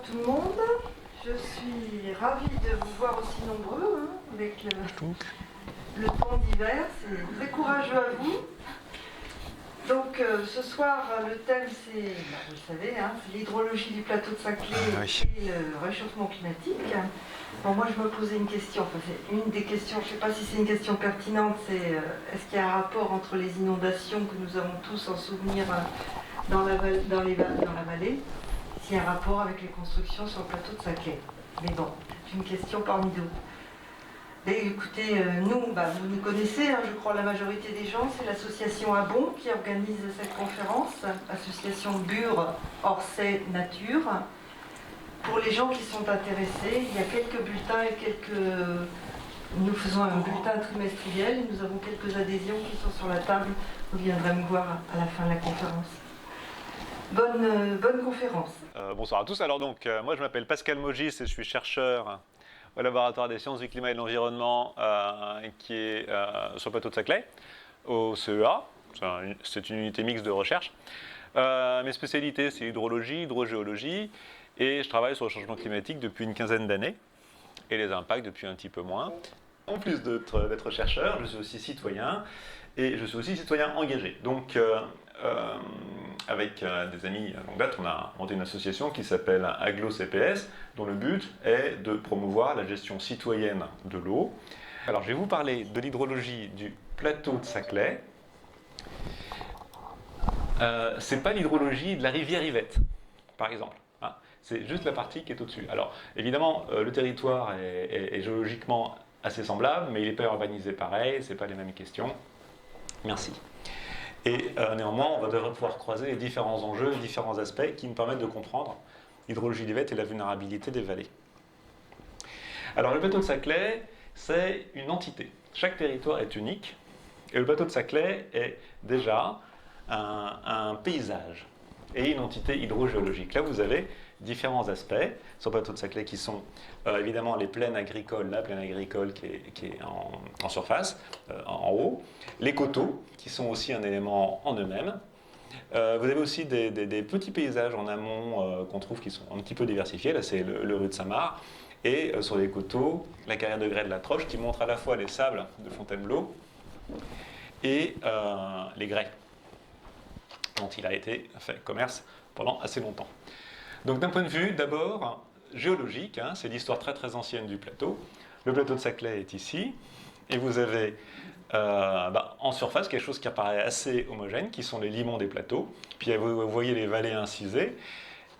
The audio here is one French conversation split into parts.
tout le monde. Je suis ravie de vous voir aussi nombreux avec le temps d'hiver. C'est très courageux à vous. Donc ce soir, le thème c'est, vous le savez, c'est l'hydrologie du plateau de Saclay et le réchauffement climatique. Bon, moi je me posais une question, enfin c'est une des questions, je ne sais pas si c'est une question pertinente, c'est est-ce qu'il y a un rapport entre les inondations que nous avons tous en souvenir dans la vallée, s'il y a un rapport avec les constructions sur le plateau de Saclay. Mais bon, c'est une question parmi d'autres. Et écoutez, nous, vous nous connaissez, je crois la majorité des gens, c'est l'association Abon qui organise cette conférence, association Bure, Orsay, Nature. Pour les gens qui sont intéressés, il y a quelques bulletins et nous faisons un bulletin trimestriel et nous avons quelques adhésions qui sont sur la table. Vous viendrez me voir à la fin de la conférence. Bonne conférence. Bonsoir à tous. Alors donc, moi je m'appelle Pascal Mogis et je suis chercheur au laboratoire des sciences du climat et de l'environnement qui est sur le plateau de Saclay, au CEA. C'est une unité mixte de recherche. Mes spécialités, c'est hydrologie, hydrogéologie, et je travaille sur le changement climatique depuis une quinzaine d'années, et les impacts depuis un petit peu moins. En plus d'être chercheur, je suis aussi citoyen, et je suis aussi citoyen engagé. Donc, avec des amis de longue date, on a monté une association qui s'appelle Aglo-CPS, dont le but est de promouvoir la gestion citoyenne de l'eau. Alors, je vais vous parler de l'hydrologie du plateau de Saclay. C'est pas l'hydrologie de la rivière Yvette, par exemple. C'est juste la partie qui est au-dessus. Alors, évidemment, le territoire est géologiquement assez semblable, mais il n'est pas urbanisé pareil, c'est pas les mêmes questions. Merci. Et néanmoins, on va devoir pouvoir croiser les différents enjeux, les différents aspects qui nous permettent de comprendre l'hydrologie d'Yvette et la vulnérabilité des vallées. Alors, le plateau de Saclay, c'est une entité. Chaque territoire est unique, et le plateau de Saclay est déjà un paysage et une entité hydrogéologique. Là, vous avez différents aspects sur le plateau de Saclay qui sont évidemment les plaines agricoles, la plaine agricole qui est en surface, en haut, les coteaux qui sont aussi un élément en eux-mêmes. Vous avez aussi des petits paysages en amont qu'on trouve qui sont un petit peu diversifiés. Là, c'est le rue de Saint-Marc. Et sur les coteaux, la carrière de grès de la Troche qui montre à la fois les sables de Fontainebleau et les grès dont il a été fait commerce pendant assez longtemps. Donc d'un point de vue d'abord géologique, c'est l'histoire très très ancienne du plateau. Le plateau de Saclay est ici, et vous avez en surface quelque chose qui apparaît assez homogène, qui sont les limons des plateaux. Puis vous voyez les vallées incisées,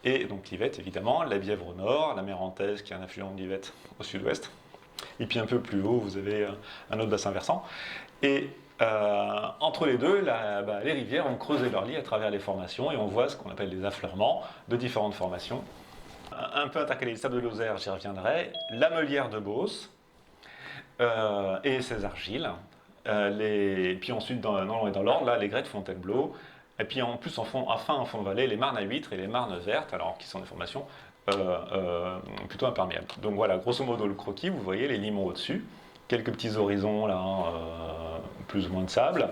et donc l'Yvette évidemment, la Bièvre au nord, la Mérantaise qui est un affluent de l'Yvette au sud-ouest. Et puis un peu plus haut, vous avez un autre bassin versant. Et entre les deux, les rivières ont creusé leur lit à travers les formations et on voit ce qu'on appelle des affleurements de différentes formations. Un peu intercalé, le sable de Lozère, j'y reviendrai, la Meulière de Beauce et ses argiles. Puis ensuite, dans l'ordre, là, les grès de Fontainebleau. Et puis en plus, en fond de vallée, les marnes à huîtres et les marnes vertes, alors qui sont des formations plutôt imperméables. Donc voilà, grosso modo, le croquis, vous voyez les limons au-dessus. Quelques petits horizons là, plus ou moins de sable,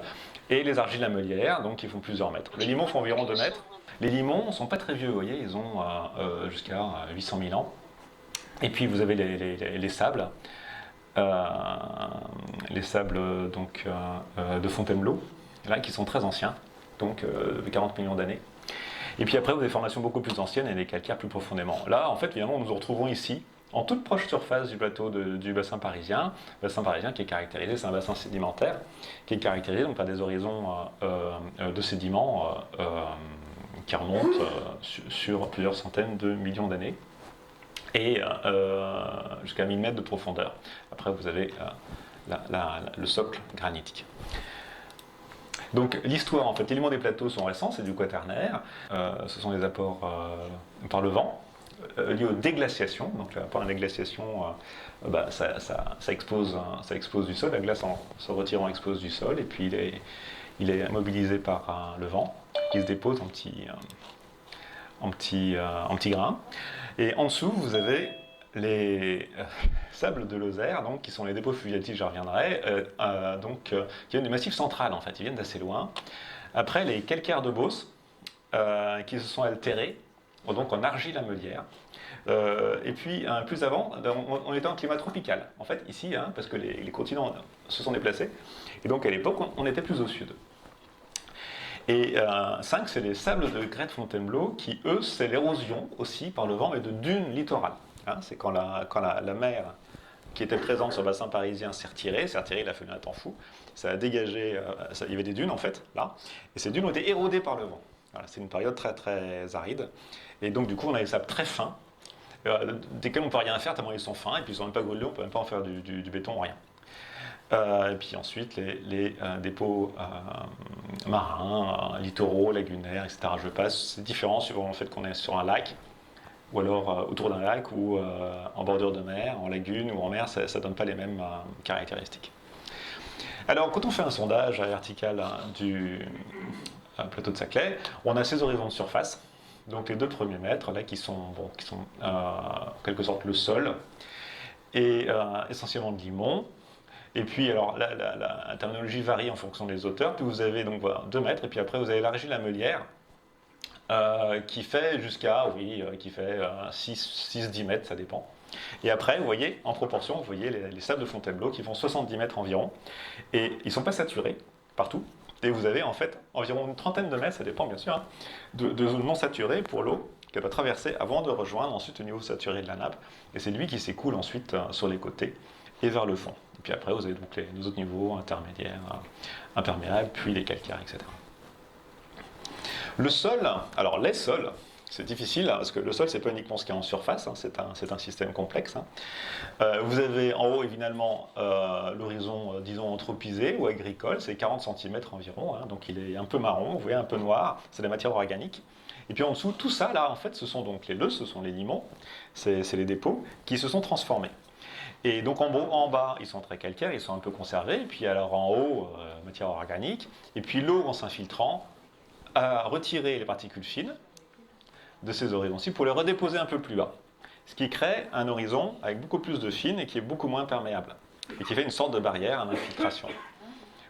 et les argiles lamelières, donc qui font plusieurs mètres. Les limons font environ 2 mètres. Les limons ne sont pas très vieux, vous voyez, ils ont jusqu'à 800 000 ans. Et puis vous avez les sables, donc, de Fontainebleau, là, qui sont très anciens, donc de 40 millions d'années. Et puis après, vous avez des formations beaucoup plus anciennes et des calcaires plus profondément. Là, en fait, évidemment, nous nous retrouvons ici, en toute proche surface du plateau du bassin parisien qui est caractérisé, c'est un bassin sédimentaire, qui est caractérisé donc, par des horizons de sédiments qui remontent sur plusieurs centaines de millions d'années, et jusqu'à 1000 mètres de profondeur. Après, vous avez le socle granitique. Donc l'histoire, en fait, les éléments des plateaux sont récents, c'est du quaternaire, ce sont des apports par le vent, liés aux déglaciations. Donc pendant la déglaciation, ça expose du sol, la glace en se retirant expose du sol, et puis il est mobilisé par le vent, qui se dépose en petits grains. Et en dessous, vous avez les sables de Lozère, donc, qui sont les dépôts fluviatiques, j'y reviendrai, qui viennent du massif central, en fait, ils viennent d'assez loin. Après, les calcaires de Beauce, qui se sont altérés donc en argile-amelière. Et puis plus avant, on était en climat tropical, en fait, ici, hein, parce que les continents se sont déplacés. Et donc à l'époque, on était plus au sud. Et 5, c'est les sables de grès de Fontainebleau, qui, eux, c'est l'érosion aussi par le vent, mais de dunes littorales. Hein, c'est quand la mer qui était présente sur le bassin parisien s'est retirée, il a fallu un temps fou, ça a dégagé, il y avait des dunes en fait, là, et ces dunes ont été érodées par le vent. Voilà, c'est une période très très aride, et donc du coup on a des sables très fins, desquels on ne peut rien faire tellement ils sont fins, et puis ils ne sont même pas grelés, on ne peut même pas en faire du béton, rien. Et puis ensuite les dépôts marins, littoraux, lagunaires, etc. Je passe, c'est différent suivant le fait qu'on est sur un lac, ou alors autour d'un lac, ou en bordure de mer, en lagune ou en mer, ça ne donne pas les mêmes caractéristiques. Alors quand on fait un sondage vertical du plateau de Saclay, on a ces horizons de surface, donc les 2 premiers mètres là qui sont en quelque sorte le sol, et essentiellement de limon. Et puis, alors, la terminologie varie en fonction des auteurs. Puis vous avez donc voilà, 2 mètres, et puis après vous avez l'argile-amelière, qui fait jusqu'à, qui fait 6-10 mètres, ça dépend. Et après, vous voyez, en proportion, vous voyez les sables de Fontainebleau qui font 70 mètres environ. Et ils ne sont pas saturés partout. Et vous avez en fait environ une trentaine de mètres, ça dépend bien sûr, hein, de zones non saturées pour l'eau qu'elle va traverser avant de rejoindre ensuite le niveau saturé de la nappe. Et c'est lui qui s'écoule ensuite sur les côtés et vers le fond. Et puis après, vous avez donc les autres niveaux intermédiaires, imperméables, puis les calcaires, etc. Le sol, alors les sols, c'est difficile, hein, parce que le sol, c'est pas uniquement ce qui est en surface, hein, c'est un système complexe. Hein. Vous avez en haut, évidemment, l'horizon, disons, anthropisé ou agricole, c'est 40 cm environ, hein, donc il est un peu marron, vous voyez, un peu noir, c'est des matières organiques. Et puis en dessous, tout ça, là, en fait, ce sont donc les leux, ce sont les limons, c'est les dépôts, qui se sont transformés. Et donc en bas, ils sont très calcaires, ils sont un peu conservés, et puis alors en haut, matière organique, et puis l'eau, en s'infiltrant, a retiré les particules fines de ces horizons-ci pour les redéposer un peu plus bas. Ce qui crée un horizon avec beaucoup plus de fines et qui est beaucoup moins perméable, et qui fait une sorte de barrière d'infiltration.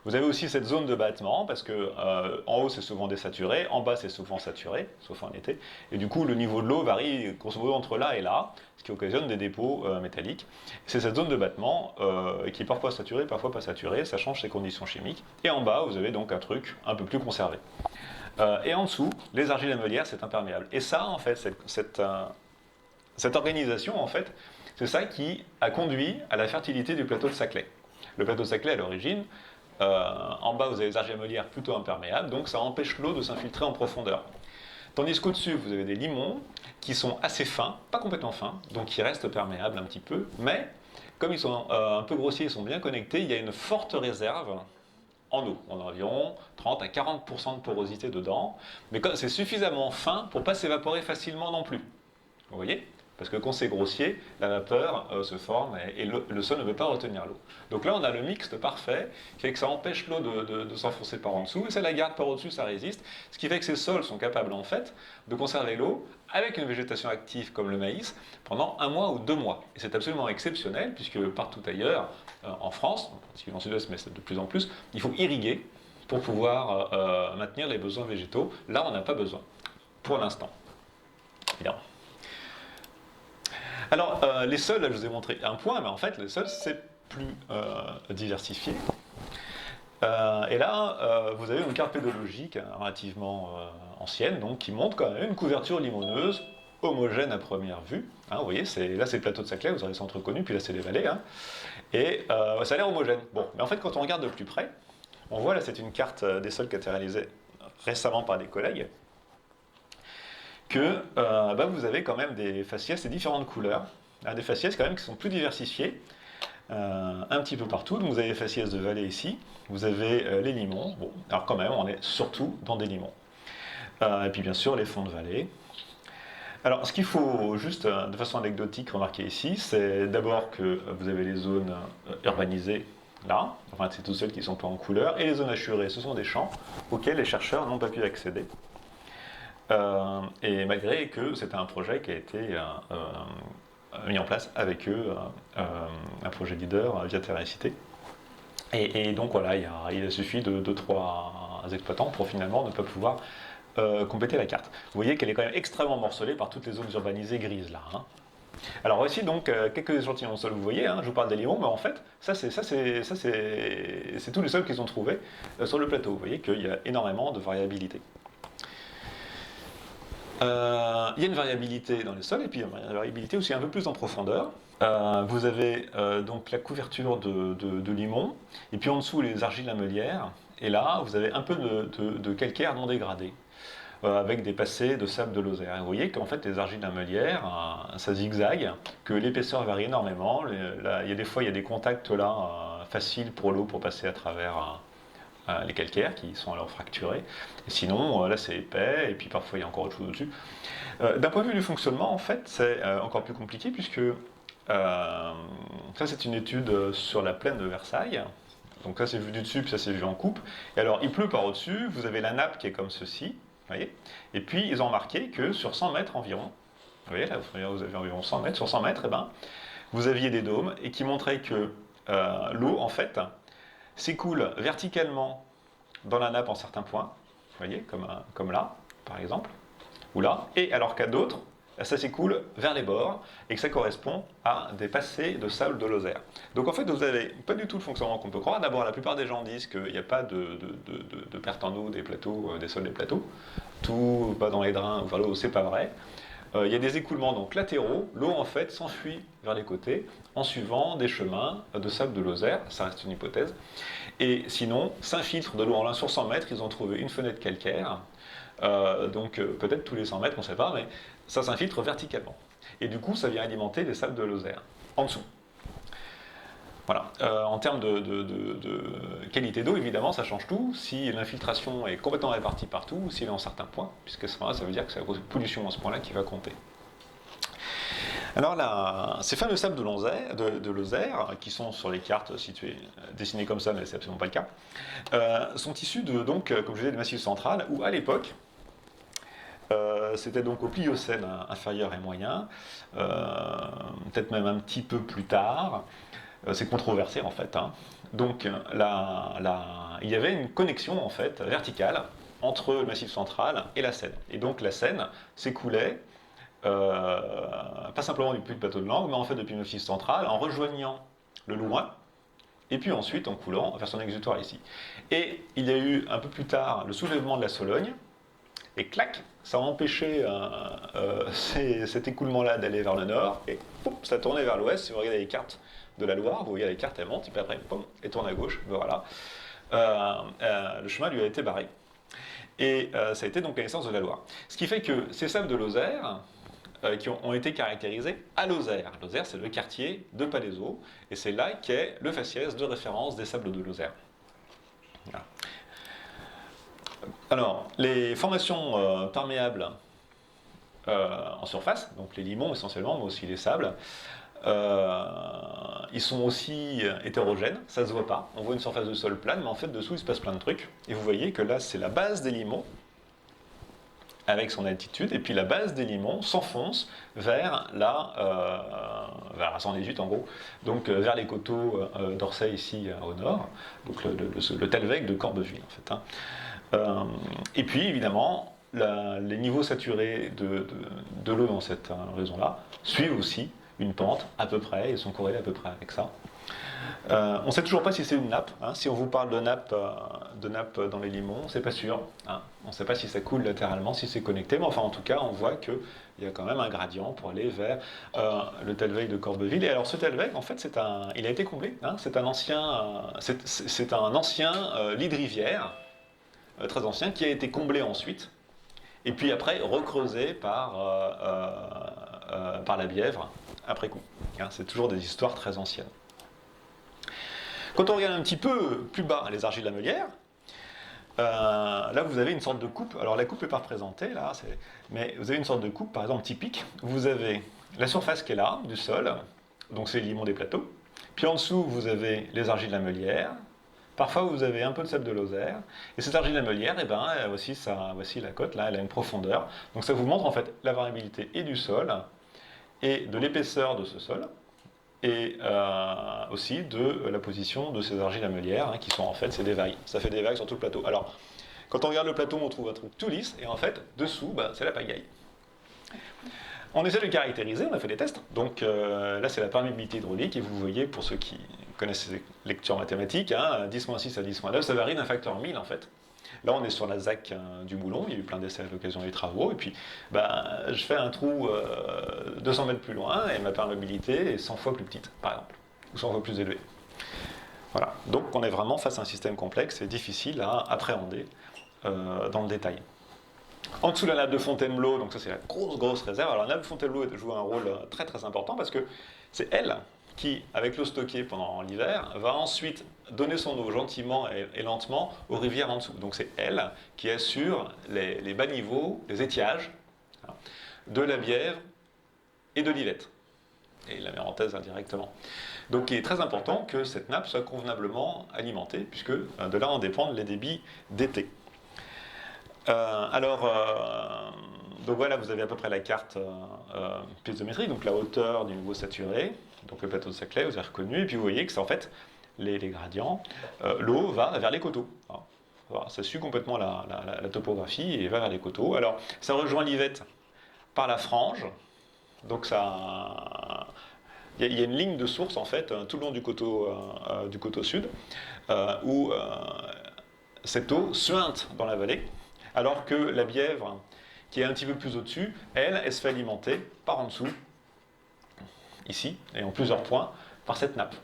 Vous avez aussi cette zone de battement, parce que en haut c'est souvent désaturé, en bas c'est souvent saturé, sauf en été, et du coup le niveau de l'eau varie grosso modo entre là et là, ce qui occasionne des dépôts métalliques. C'est cette zone de battement qui est parfois saturée, parfois pas saturée, ça change ses conditions chimiques. Et en bas vous avez donc un truc un peu plus conservé. Et en dessous, les argiles amelières, c'est imperméable. Et ça, en fait, cette organisation, en fait, c'est ça qui a conduit à la fertilité du plateau de Saclay. Le plateau de Saclay, à l'origine, en bas, vous avez les argiles amelières plutôt imperméables, donc ça empêche l'eau de s'infiltrer en profondeur. Tandis qu'au-dessus, vous avez des limons qui sont assez fins, pas complètement fins, donc qui restent perméables un petit peu, mais comme ils sont un peu grossiers, ils sont bien connectés, il y a une forte réserve en eau. On a environ 30 à 40% de porosité dedans, mais c'est suffisamment fin pour ne pas s'évaporer facilement non plus. Vous voyez ? Parce que quand c'est grossier, la vapeur se forme et le sol ne veut pas retenir l'eau. Donc là, on a le mixte parfait qui fait que ça empêche l'eau de s'enfoncer par en dessous et ça la garde par au-dessus, ça résiste. Ce qui fait que ces sols sont capables en fait de conserver l'eau avec une végétation active comme le maïs pendant 1 mois ou 2 mois. Et c'est absolument exceptionnel puisque partout ailleurs, en France, en particulier en sud-est, mais c'est de plus en plus, il faut irriguer pour pouvoir maintenir les besoins végétaux. Là, on n'a pas besoin, pour l'instant. Évidemment. Alors, les sols, là, je vous ai montré un point, mais en fait, les sols, c'est plus diversifié. Et là, vous avez une carte pédologique relativement ancienne, donc, qui montre quand même une couverture limoneuse homogène à première vue. Hein, vous voyez, là, c'est le plateau de Saclay, vous avez le centre connu, puis là, c'est les vallées. Hein, et ça a l'air homogène. Bon, mais en fait, quand on regarde de plus près, on voit, là, c'est une carte des sols qui a été réalisée récemment par des collègues, que vous avez quand même des faciès de différentes couleurs, des faciès quand même qui sont plus diversifiés, un petit peu partout. Donc vous avez les faciès de vallée ici, vous avez les limons, bon, alors quand même on est surtout dans des limons. Et puis bien sûr les fonds de vallée. Alors ce qu'il faut juste de façon anecdotique remarquer ici, c'est d'abord que vous avez les zones urbanisées là, enfin c'est toutes celles qui ne sont pas en couleur, et les zones hachurées, ce sont des champs auxquels les chercheurs n'ont pas pu accéder. Et malgré que c'était un projet qui a été mis en place avec eux, un projet leader via Terracité. Et donc voilà, il a suffi de 2-3 exploitants pour finalement ne pas pouvoir compléter la carte. Vous voyez qu'elle est quand même extrêmement morcelée par toutes les zones urbanisées grises là. Hein. Alors voici donc quelques échantillons de sol, vous voyez, hein, je vous parle des limons, mais en fait, c'est tous les sols qu'ils ont trouvés sur le plateau. Vous voyez qu'il y a énormément de variabilité. Il y a une variabilité dans les sols, et puis il y a une variabilité aussi un peu plus en profondeur. Vous avez donc la couverture de limon, et puis en dessous les argiles lamelières, et là vous avez un peu de calcaire non dégradé, avec des passés de sable de Lozère. Et vous voyez qu'en fait les argiles lamelières, ça zigzague, que l'épaisseur varie énormément, il y a des fois il y a des contacts là faciles pour l'eau pour passer à travers les calcaires qui sont alors fracturés. Et sinon, là c'est épais, et puis parfois il y a encore autre chose au-dessus. D'un point de vue du fonctionnement, en fait, c'est encore plus compliqué, puisque ça c'est une étude sur la plaine de Versailles. Donc ça c'est vu du dessus, puis ça c'est vu en coupe. Et alors il pleut par au-dessus, vous avez la nappe qui est comme ceci, voyez. Et puis ils ont marqué que sur 100 mètres environ, vous voyez là, vous avez environ 100 mètres, sur 100 mètres, et ben, vous aviez des dômes, et qui montraient que l'eau, en fait, s'écoule verticalement dans la nappe en certains points, vous voyez, comme là, par exemple, ou là, et alors qu'à d'autres, ça s'écoule vers les bords, et que ça correspond à des passés de sable de Lozère. Donc en fait, vous n'avez pas du tout le fonctionnement qu'on peut croire. D'abord, la plupart des gens disent qu'il n'y a pas de perte en eau des plateaux, des sols des plateaux. Tout va dans les drains ou vers l'eau, c'est pas vrai. Il y a des écoulements donc latéraux, l'eau en fait s'enfuit vers les côtés en suivant des chemins de sable de Lozère, ça reste une hypothèse. Et sinon, s'infiltre de l'eau en 1 sur 100 mètres, ils ont trouvé une fenêtre calcaire, donc peut-être tous les 100 mètres, on ne sait pas, mais ça s'infiltre verticalement. Et du coup, ça vient alimenter des sables de Lozère, en dessous. Voilà. En termes de qualité d'eau, évidemment, ça change tout. Si l'infiltration est complètement répartie partout, ou s'il est en certains points, puisque ça veut dire que c'est la pollution à ce point-là qui va compter. Alors là, ces fameux sables de Lozère, qui sont sur les cartes situées, dessinées comme ça, mais c'est absolument pas le cas, sont issus de, donc, comme je disais, du Massif central, où à l'époque, c'était donc au Pliocène inférieur et moyen, peut-être même un petit peu plus tard. C'est controversé en fait. Hein. Donc il y avait une connexion en fait verticale entre le Massif central et la Seine. Et donc la Seine s'écoulait pas simplement depuis le plateau de Langres, mais en fait depuis le Massif central en rejoignant le Loing et puis ensuite en coulant vers son exutoire ici. Et il y a eu un peu plus tard le soulèvement de la Sologne. Et clac, ça a empêché cet écoulement-là d'aller vers le nord, et pouf, ça tournait vers l'ouest. Si vous regardez les cartes de la Loire, vous voyez les cartes, elles montent, et puis après, poum, elles tournent à gauche, voilà. Le chemin lui a été barré. Et ça a été donc la naissance de la Loire. Ce qui fait que ces sables de Lozère, qui ont été caractérisés à Lozère. Lozère, c'est le quartier de Palaiseau, et c'est là qu'est le faciès de référence des sables de Lozère. Voilà. Alors, les formations perméables en surface, donc les limons essentiellement, mais aussi les sables, ils sont aussi hétérogènes, ça ne se voit pas. On voit une surface de sol plane, mais en fait dessous il se passe plein de trucs. Et vous voyez que là c'est la base des limons, avec son altitude, et puis la base des limons s'enfonce vers vers 118 en gros, donc vers les coteaux d'Orsay ici au nord, donc le Telvec de Corbeville en fait. Hein. Et puis évidemment, les niveaux saturés de l'eau dans cette raison-là suivent aussi une pente à peu près, et sont corrélés à peu près avec ça. On ne sait toujours pas si c'est une nappe. Hein. Si on vous parle de nappe dans les limons, c'est pas sûr. Hein. On ne sait pas si ça coule latéralement, si c'est connecté, mais enfin en tout cas, on voit qu'il y a quand même un gradient pour aller vers le Telvec de Corbeville. Et alors ce Telvec, en fait, il a été comblé. Hein. C'est un ancien lit de rivière, très ancien, qui a été comblé ensuite, et puis après recreusé par la Bièvre, après coup. Hein. C'est toujours des histoires très anciennes. Quand on regarde un petit peu plus bas les argiles lamelières, là vous avez une sorte de coupe. Alors la coupe n'est pas représentée là, mais vous avez une sorte de coupe, par exemple typique. Vous avez la surface qui est là, du sol, donc c'est les limons des plateaux. Puis en dessous vous avez les argiles lamelières. Parfois vous avez un peu de sable de Lozère. Et cette argile lamelière, eh ben, voici la côte, là elle a une profondeur. Donc ça vous montre en fait la variabilité et du sol, et de l'épaisseur de ce sol, et aussi de la position de ces argiles lamelières, hein, qui sont en fait, c'est des vagues. Ça fait des vagues sur tout le plateau. Alors, Quand on regarde le plateau, on trouve un truc tout lisse, et en fait, dessous, c'est la pagaille. On essaie de caractériser, on a fait des tests. Donc là, c'est la perméabilité hydraulique, et vous voyez, pour ceux qui connaissent ces lectures mathématiques, 10-6 à 10-9, ça varie d'un facteur 1000 en fait. Là, on est sur la ZAC du Moulon, il y a eu plein d'essais à l'occasion des travaux, et puis je fais un trou 200 mètres plus loin, et ma perméabilité est 100 fois plus petite, par exemple, ou 100 fois plus élevée. Voilà, donc on est vraiment face à un système complexe et difficile à appréhender dans le détail. En dessous de la nappe de Fontainebleau, donc ça c'est la grosse réserve. Alors la nappe de Fontainebleau joue un rôle très très important parce que c'est elle qui, avec l'eau stockée pendant l'hiver, va ensuite donner son eau gentiment et lentement aux rivières en dessous. Donc c'est elle qui assure les bas niveaux, les étiages de la Bièvre et de l'Yvette, et la Mérantaise indirectement. Donc il est très important que cette nappe soit convenablement alimentée, puisque de là en dépendent les débits d'été. Donc voilà, vous avez à peu près la carte piézométrique, donc la hauteur du niveau saturé, donc le plateau de Saclay, vous avez reconnu, et puis vous voyez que c'est en fait les gradients, l'eau va vers les coteaux. Voilà, ça suit complètement la topographie et va vers les coteaux. Alors ça rejoint l'Yvette par la frange, donc ça... Il y a une ligne de source en fait tout le long du coteau sud où cette eau suinte dans la vallée, alors que la Bièvre, qui est un petit peu plus au-dessus, elle se fait alimenter par en dessous, ici, et en plusieurs points, par cette nappe.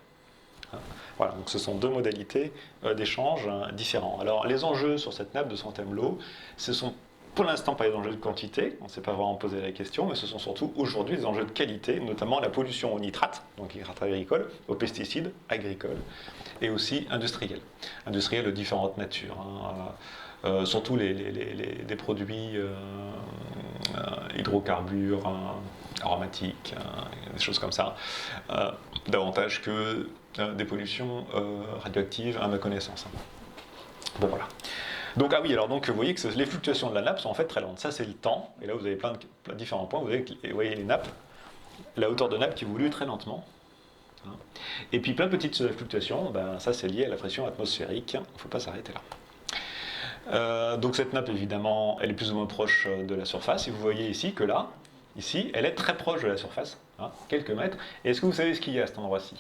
Voilà, donc ce sont deux modalités d'échange différents. Alors les enjeux sur cette nappe de Fontainebleau, ce sont pour l'instant pas des enjeux de quantité, on ne s'est pas vraiment posé la question, mais ce sont surtout aujourd'hui des enjeux de qualité, notamment la pollution aux nitrates, donc nitrates agricoles, aux pesticides agricoles, et aussi industriels. Industriels de différentes natures, surtout des produits hydrocarbures, aromatiques, des choses comme ça, davantage que des pollutions radioactives à ma connaissance. Bon voilà. Donc donc vous voyez que les fluctuations de la nappe sont en fait très lentes. Ça c'est le temps, et là vous avez plein de différents points, vous voyez les nappes, la hauteur de nappe qui évolue très lentement. Et puis plein de petites fluctuations, ça c'est lié à la pression atmosphérique, il ne faut pas s'arrêter là. Donc cette nappe évidemment, elle est plus ou moins proche de la surface, et vous voyez ici que là, ici, elle est très proche de la surface, quelques mètres. Et est-ce que vous savez ce qu'il y a à cet endroit-ci?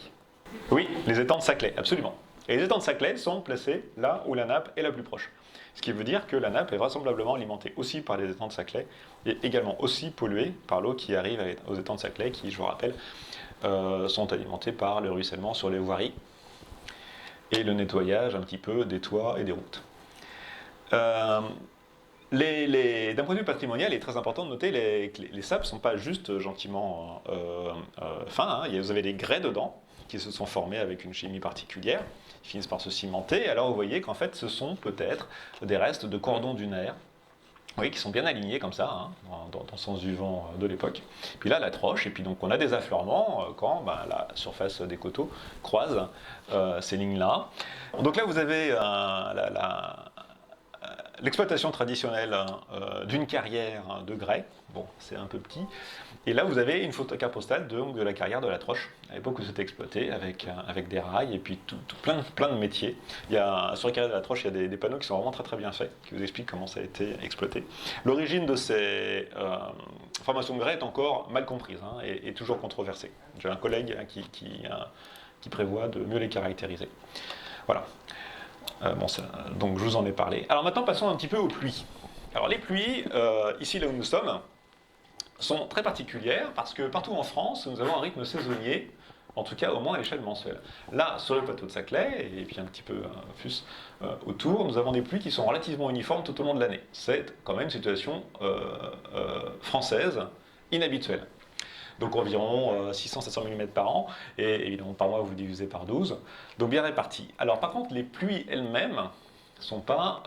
Oui, les étangs de Saclay, absolument. Et les étangs de Saclay sont placés là où la nappe est la plus proche. Ce qui veut dire que la nappe est vraisemblablement alimentée aussi par les étangs de Saclay et également aussi polluée par l'eau qui arrive aux étangs de Saclay qui, je vous rappelle, sont alimentés par le ruissellement sur les voiries et le nettoyage un petit peu des toits et des routes. D'un point de vue patrimonial, il est très important de noter que les sables ne sont pas juste gentiment fins. Vous avez des grès dedans qui se sont formés avec une chimie particulière, qui finissent par se cimenter. Alors vous voyez qu'en fait, ce sont peut-être des restes de cordons dunaires, qui sont bien alignés comme ça, dans le sens du vent de l'époque. Puis là, la troche, et puis donc on a des affleurements quand la surface des coteaux croise ces lignes-là. Donc là, vous avez l'exploitation traditionnelle d'une carrière de grès. Bon, c'est un peu petit. Et là, vous avez une carte postale de la carrière de la Troche, à l'époque où c'était exploité, avec des rails et puis plein de métiers. Sur la carrière de la Troche, il y a des panneaux qui sont vraiment très très bien faits, qui vous expliquent comment ça a été exploité. L'origine de ces formations de grès est encore mal comprise et toujours controversée. J'ai un collègue qui prévoit de mieux les caractériser. Voilà. Donc je vous en ai parlé. Alors maintenant, passons un petit peu aux pluies. Alors les pluies, ici là où nous sommes, sont très particulières parce que partout en France, nous avons un rythme saisonnier, en tout cas au moins à l'échelle mensuelle. Là, sur le plateau de Saclay, et puis un petit peu plus autour, nous avons des pluies qui sont relativement uniformes tout au long de l'année. C'est quand même une situation française inhabituelle. Donc environ 600-700 mm par an, et évidemment par mois vous divisez par 12, donc bien répartis. Alors par contre, les pluies elles-mêmes ne sont pas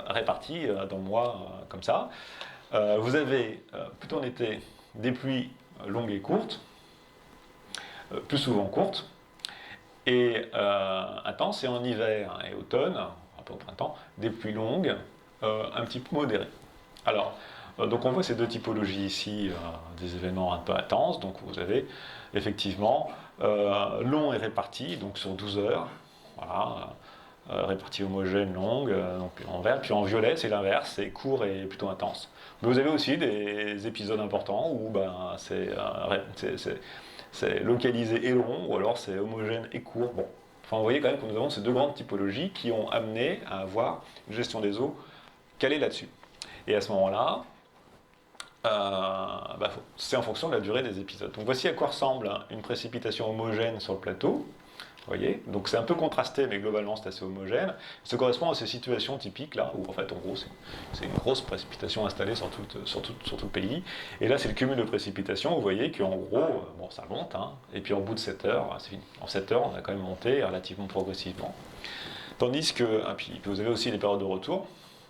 réparties dans le mois comme ça. Vous avez plutôt en été des pluies longues et courtes, plus souvent courtes, et intenses, et en hiver et automne, un peu au printemps, des pluies longues, un petit peu modérées. Alors, donc on voit ces deux typologies ici, des événements un peu intenses, donc vous avez effectivement long et réparti, donc sur 12 heures, voilà, répartie homogène, longue, donc en vert, puis en violet, c'est l'inverse, c'est court et plutôt intense. Mais vous avez aussi des épisodes importants où c'est localisé et long, ou alors c'est homogène et court. Bon. Enfin, vous voyez quand même que nous avons ces deux grandes typologies qui ont amené à avoir une gestion des eaux calée là-dessus. Et à ce moment-là, c'est en fonction de la durée des épisodes. Donc voici à quoi ressemble une précipitation homogène sur le plateau. Vous voyez, donc c'est un peu contrasté, mais globalement c'est assez homogène. Ça correspond à ces situations typiques là, où en fait, en gros, c'est une grosse précipitation installée sur tout le pays. Et là, c'est le cumul de précipitations. Vous voyez qu'en gros, bon, ça monte, hein, et puis en bout de 7 heures, c'est fini. En 7 heures, on a quand même monté relativement progressivement. Tandis que, puis vous avez aussi les périodes de retour.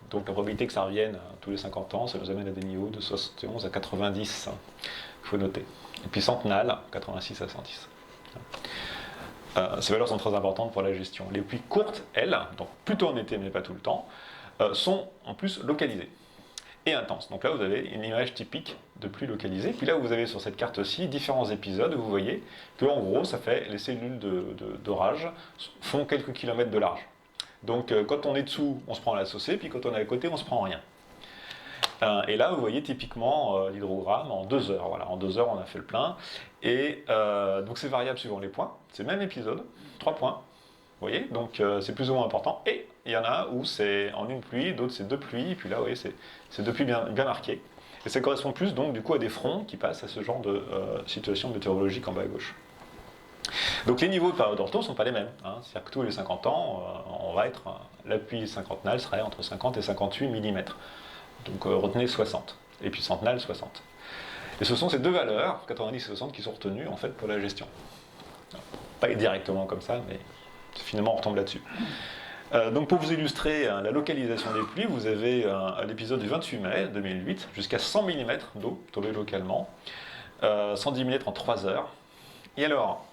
Donc la probabilité que ça revienne tous les 50 ans, ça nous amène à des niveaux de 71 à 90. Il faut noter. Et puis centenal, 86 à 110. Ces valeurs sont très importantes pour la gestion. Les pluies courtes, elles, donc plutôt en été mais pas tout le temps, sont en plus localisées et intenses. Donc là, vous avez une image typique de pluie localisée. Puis là, vous avez sur cette carte aussi différents épisodes où vous voyez qu'en gros, ça fait les cellules d'orage font quelques kilomètres de large. Donc quand on est dessous, on se prend la saucée, puis quand on est à côté, on se prend rien. Et là, vous voyez typiquement l'hydrogramme en 2 heures. Voilà, en 2 heures, on a fait le plein. Et donc c'est variable suivant les points. C'est le même épisode, 3 points. Vous voyez, donc c'est plus ou moins important. Et il y en a où c'est en une pluie, d'autres c'est 2 pluies. Et puis là, vous voyez, c'est 2 pluies bien marquées. Et ça correspond plus donc du coup à des fronts qui passent à ce genre de situation météorologique en bas à gauche. Donc les niveaux de période de retour ne sont pas les mêmes. Hein. C'est-à-dire que tous les 50 ans, la pluie cinquantennale serait entre 50 et 58 mm. Donc retenez 60. Et puis centenal, 60. Et ce sont ces deux valeurs, 90 et 60, qui sont retenues en fait pour la gestion. Pas directement comme ça, mais finalement on retombe là-dessus. Donc pour vous illustrer la localisation des pluies, vous avez l'épisode du 28 mai 2008, jusqu'à 100 mm d'eau tombée localement, 110 mm en 3 heures. Et alors,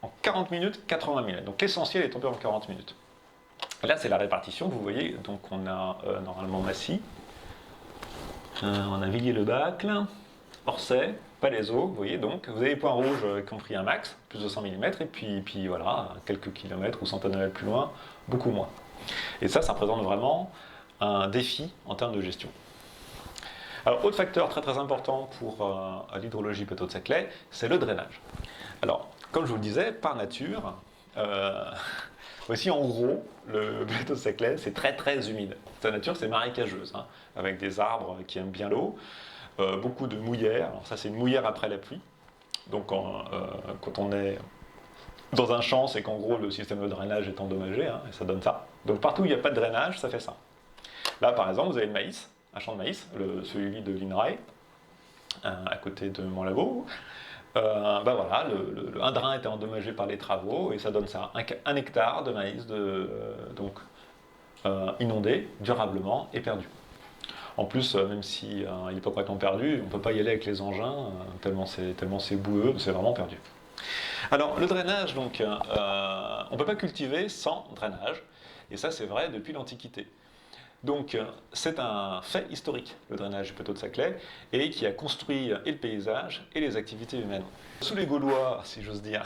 en 40 minutes, 80 mm. Donc l'essentiel est tombé en 40 minutes. Et là, c'est la répartition. Vous voyez, donc on a normalement Massy, on a Villiers-le-Bac, Orsay, Palaiseau, vous voyez, donc vous avez les points rouges qui ont pris un max, plus de 100 mm, et puis voilà, quelques kilomètres ou centaines de mètres plus loin, beaucoup moins. Et ça représente vraiment un défi en termes de gestion. Alors, autre facteur très très important pour l'hydrologie plateau de Saclay, c'est le drainage. Alors, comme je vous le disais, par nature, voici en gros le plateau de Saclay, c'est très très humide. Sa nature, c'est marécageuse, hein, avec des arbres qui aiment bien l'eau, beaucoup de mouillères. Alors ça, c'est une mouillère après la pluie. Donc quand on est dans un champ, c'est qu'en gros le système de drainage est endommagé, hein, et ça donne ça. Donc partout où il n'y a pas de drainage, ça fait ça. Là, par exemple, vous avez le maïs, un champ de maïs, celui de l'INRAE, à côté de Montlabo. Voilà, un drain était endommagé par les travaux et ça donne ça, 1 hectare de maïs inondé durablement et perdu. En plus, même si il n'est pas complètement perdu, on ne peut pas y aller avec les engins, tellement c'est boueux, c'est vraiment perdu. Alors le drainage, donc, on ne peut pas cultiver sans drainage, et ça c'est vrai depuis l'Antiquité. Donc c'est un fait historique, le drainage du plateau de Saclay, et qui a construit et le paysage et les activités humaines. Sous les Gaulois, si j'ose dire,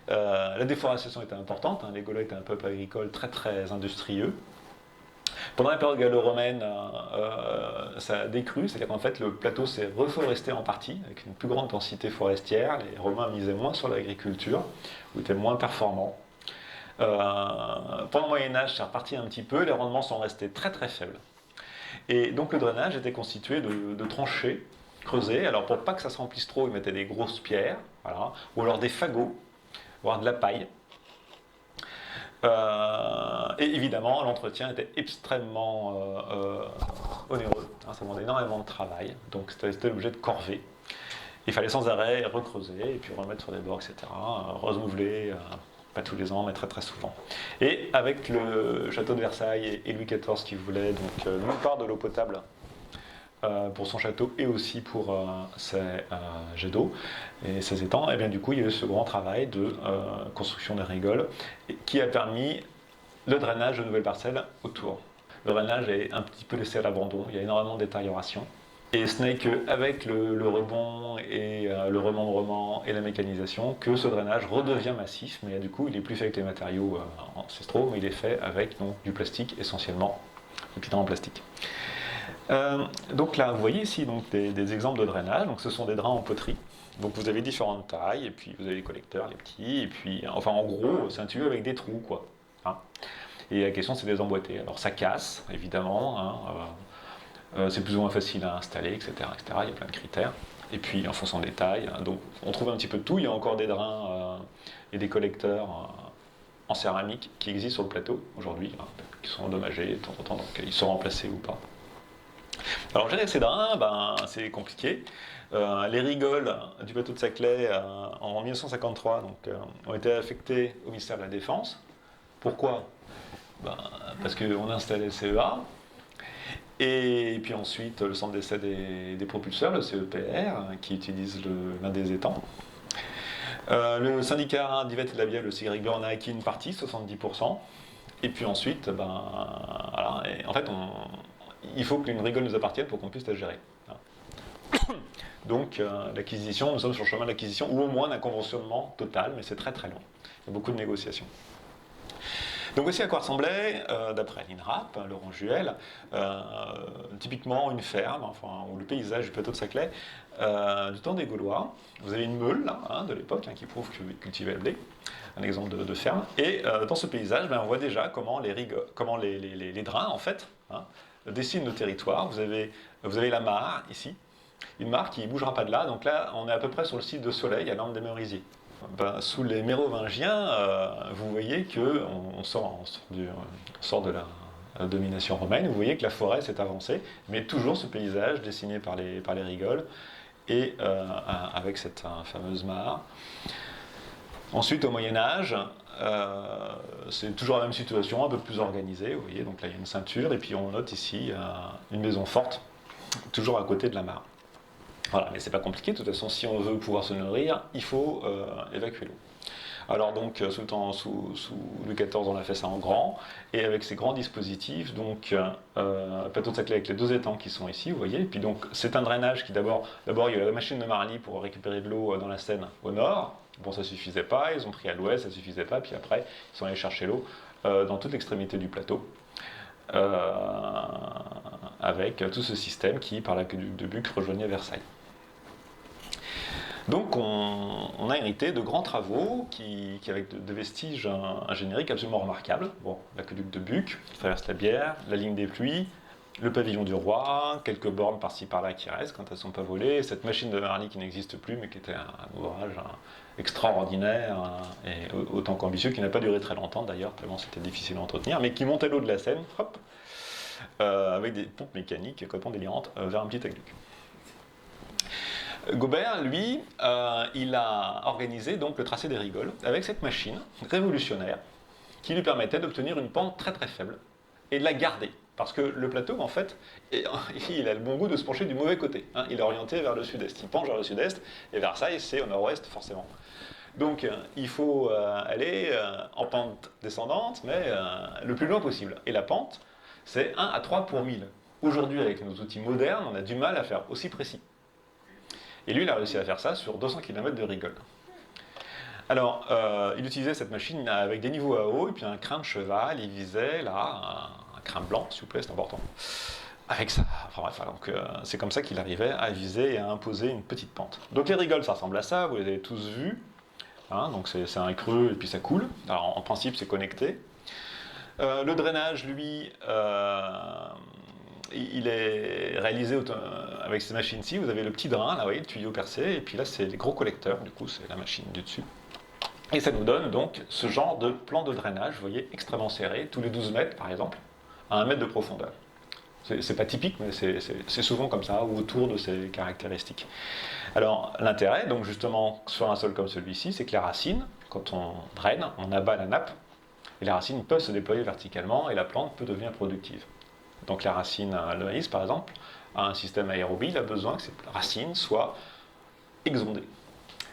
la déforestation était importante, hein, les Gaulois étaient un peuple agricole très très industrieux. Pendant la période gallo-romaine, ça a décru, c'est-à-dire qu'en fait le plateau s'est reforesté en partie, avec une plus grande densité forestière. Les Romains misaient moins sur l'agriculture, ou étaient moins performants. Pendant le Moyen-Âge, c'est reparti un petit peu, les rendements sont restés très très faibles. Et donc le drainage était constitué de tranchées creusées. Alors pour pas que ça se remplisse trop, ils mettaient des grosses pierres, voilà, ou alors des fagots, voire de la paille. Et évidemment, l'entretien était extrêmement onéreux, hein, ça demandait énormément de travail, donc c'était l'objet de corvée. Il fallait sans arrêt recreuser, et puis remettre sur des bords, etc., renouveler, pas tous les ans, mais très très souvent. Et avec le château de Versailles et Louis XIV qui voulait donc d'une part de l'eau potable pour son château et aussi pour ses jets d'eau et ses étangs, et bien du coup il y a eu ce grand travail de construction des rigoles qui a permis le drainage de nouvelles parcelles autour. Le drainage est un petit peu laissé à l'abandon, il y a énormément de détérioration. Et ce n'est qu'avec le rebond et le remembrement et la mécanisation que ce drainage redevient massif, mais du coup il n'est plus fait avec les matériaux ancestraux, mais il est fait avec donc, du plastique essentiellement, du drain en plastique. Donc là, vous voyez ici donc, des exemples de drainage. Donc, ce sont des drains en poterie. Donc vous avez différentes tailles, et puis vous avez les collecteurs, les petits, et puis, enfin en gros, c'est un tuyau avec des trous, quoi. Hein. Et la question, c'est de les emboîter. Alors ça casse, évidemment, hein, c'est plus ou moins facile à installer, etc., etc. Il y a plein de critères. Et puis en fonction des tailles, donc on trouve un petit peu de tout. Il y a encore des drains et des collecteurs en céramique qui existent sur le plateau aujourd'hui, hein, qui sont endommagés de temps en temps, donc ils sont remplacés ou pas. Alors gérer ces drains, c'est compliqué. Les rigoles du bateau de Saclay en 1953 donc, ont été affectées au ministère de la Défense. Pourquoi ? Parce qu'on a installé le CEA. Et puis ensuite, le centre d'essai des propulseurs, le CEPR, qui utilise l'un des étangs. Le syndicat d'Yvette et de la Bielle, le CYB, en a acquis une partie, 70%. Et puis ensuite, voilà, et en fait, il faut qu'une rigole nous appartienne pour qu'on puisse la gérer. Donc, l'acquisition, nous sommes sur le chemin de l'acquisition, ou au moins d'un conventionnement total, mais c'est très très long. Il y a beaucoup de négociations. Donc voici à quoi ressemblait, d'après l'INRAP, Laurent Juel, typiquement une ferme, enfin, ou le paysage du plateau de Saclay, du temps des Gaulois. Vous avez une meule là, hein, de l'époque qui prouve qu'ils cultivaient le blé, un exemple de ferme. Et dans ce paysage, on voit déjà comment les drains, en fait, hein, dessinent le territoire. Vous avez la mare ici, une mare qui ne bougera pas de là. Donc là, on est à peu près sur le site de Soleil, à Lande des Merisiers. Sous les Mérovingiens, vous voyez qu'on sort de la domination romaine. Vous voyez que la forêt s'est avancée, mais toujours ce paysage dessiné par les rigoles et avec cette fameuse mare. Ensuite, au Moyen-Âge, c'est toujours la même situation, un peu plus organisée. Vous voyez, donc là il y a une ceinture, et puis on note ici une maison forte, toujours à côté de la mare. Voilà, mais c'est pas compliqué, de toute façon, si on veut pouvoir se nourrir, il faut évacuer l'eau. Alors donc, sous Louis XIV, on a fait ça en grand, et avec ces grands dispositifs, donc plateau de Saclay avec les deux étangs qui sont ici, vous voyez, et puis donc c'est un drainage qui d'abord il y a la machine de Marly pour récupérer de l'eau dans la Seine au nord. Bon, ça suffisait pas, ils ont pris à l'ouest, ça suffisait pas, puis après, ils sont allés chercher l'eau dans toute l'extrémité du plateau. Avec tout ce système qui, par l'aqueduc de Buc, rejoignait Versailles. Donc on a hérité de grands travaux qui avec des vestiges ingénieriques absolument remarquables. Bon, l'aqueduc de Buc, qui traverse la Bière, la ligne des pluies, le pavillon du roi, quelques bornes par-ci par-là qui restent quand elles ne sont pas volées, cette machine de Marly qui n'existe plus mais qui était un ouvrage extraordinaire et autant qu'ambitieux, qui n'a pas duré très longtemps d'ailleurs, tellement c'était difficile à entretenir, mais qui montait l'eau de la Seine, hop, avec des pompes mécaniques complètement délirantes vers un petit aqueduc. Gobert, lui, il a organisé donc le tracé des rigoles avec cette machine révolutionnaire qui lui permettait d'obtenir une pente très très faible et de la garder. Parce que le plateau, en fait, il a le bon goût de se pencher du mauvais côté. Hein. Il est orienté vers le sud-est. Il penche vers le sud-est, et Versailles, c'est au nord-ouest, forcément. Donc, il faut aller en pente descendante, mais le plus loin possible. Et la pente, c'est 1 à 3 pour 1000. Aujourd'hui, avec nos outils modernes, on a du mal à faire aussi précis. Et lui, il a réussi à faire ça sur 200 km de rigole. Alors, il utilisait cette machine avec des niveaux à eau, et puis un crin de cheval, il visait là, un crin blanc, s'il vous plaît, c'est important. Avec ça, enfin bref, donc c'est comme ça qu'il arrivait à viser et à imposer une petite pente. Donc les rigoles, ça ressemble à ça, vous les avez tous vus. Hein, donc c'est un creux et puis ça coule. Alors en principe, c'est connecté. Le drainage, lui, il est réalisé avec ces machines-ci. Vous avez le petit drain, là, vous voyez, le tuyau percé, et puis là, c'est les gros collecteurs, du coup, c'est la machine du dessus. Et ça nous donne donc ce genre de plan de drainage, vous voyez, extrêmement serré, tous les 12 mètres, par exemple, à 1 mètre de profondeur. C'est pas typique, mais c'est souvent comme ça, ou autour de ces caractéristiques. Alors, l'intérêt, donc justement, sur un sol comme celui-ci, c'est que les racines, quand on draine, on abat la nappe, et les racines peuvent se déployer verticalement, et la plante peut devenir productive. Donc la racine, le maïs par exemple, a un système aérobie, il a besoin que cette racine soit exondée.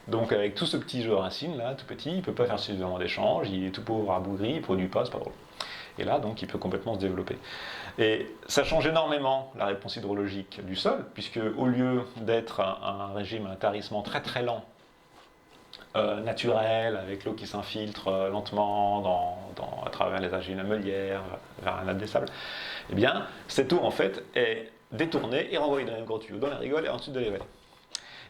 Donc avec tout ce petit jeu de racines là, tout petit, il ne peut pas faire suffisamment d'échanges, il est tout pauvre, rabougri, il ne produit pas, c'est pas drôle. Et là, donc, il peut complètement se développer. Et ça change énormément la réponse hydrologique du sol, puisque au lieu d'être un régime, un tarissement très très lent, naturel, avec l'eau qui s'infiltre lentement à travers les argiles meulières, vers un lac des sables, eh bien, cette eau, en fait, est détournée et renvoyée dans les gros tuyaux, dans les rigoles et ensuite dans les vallées.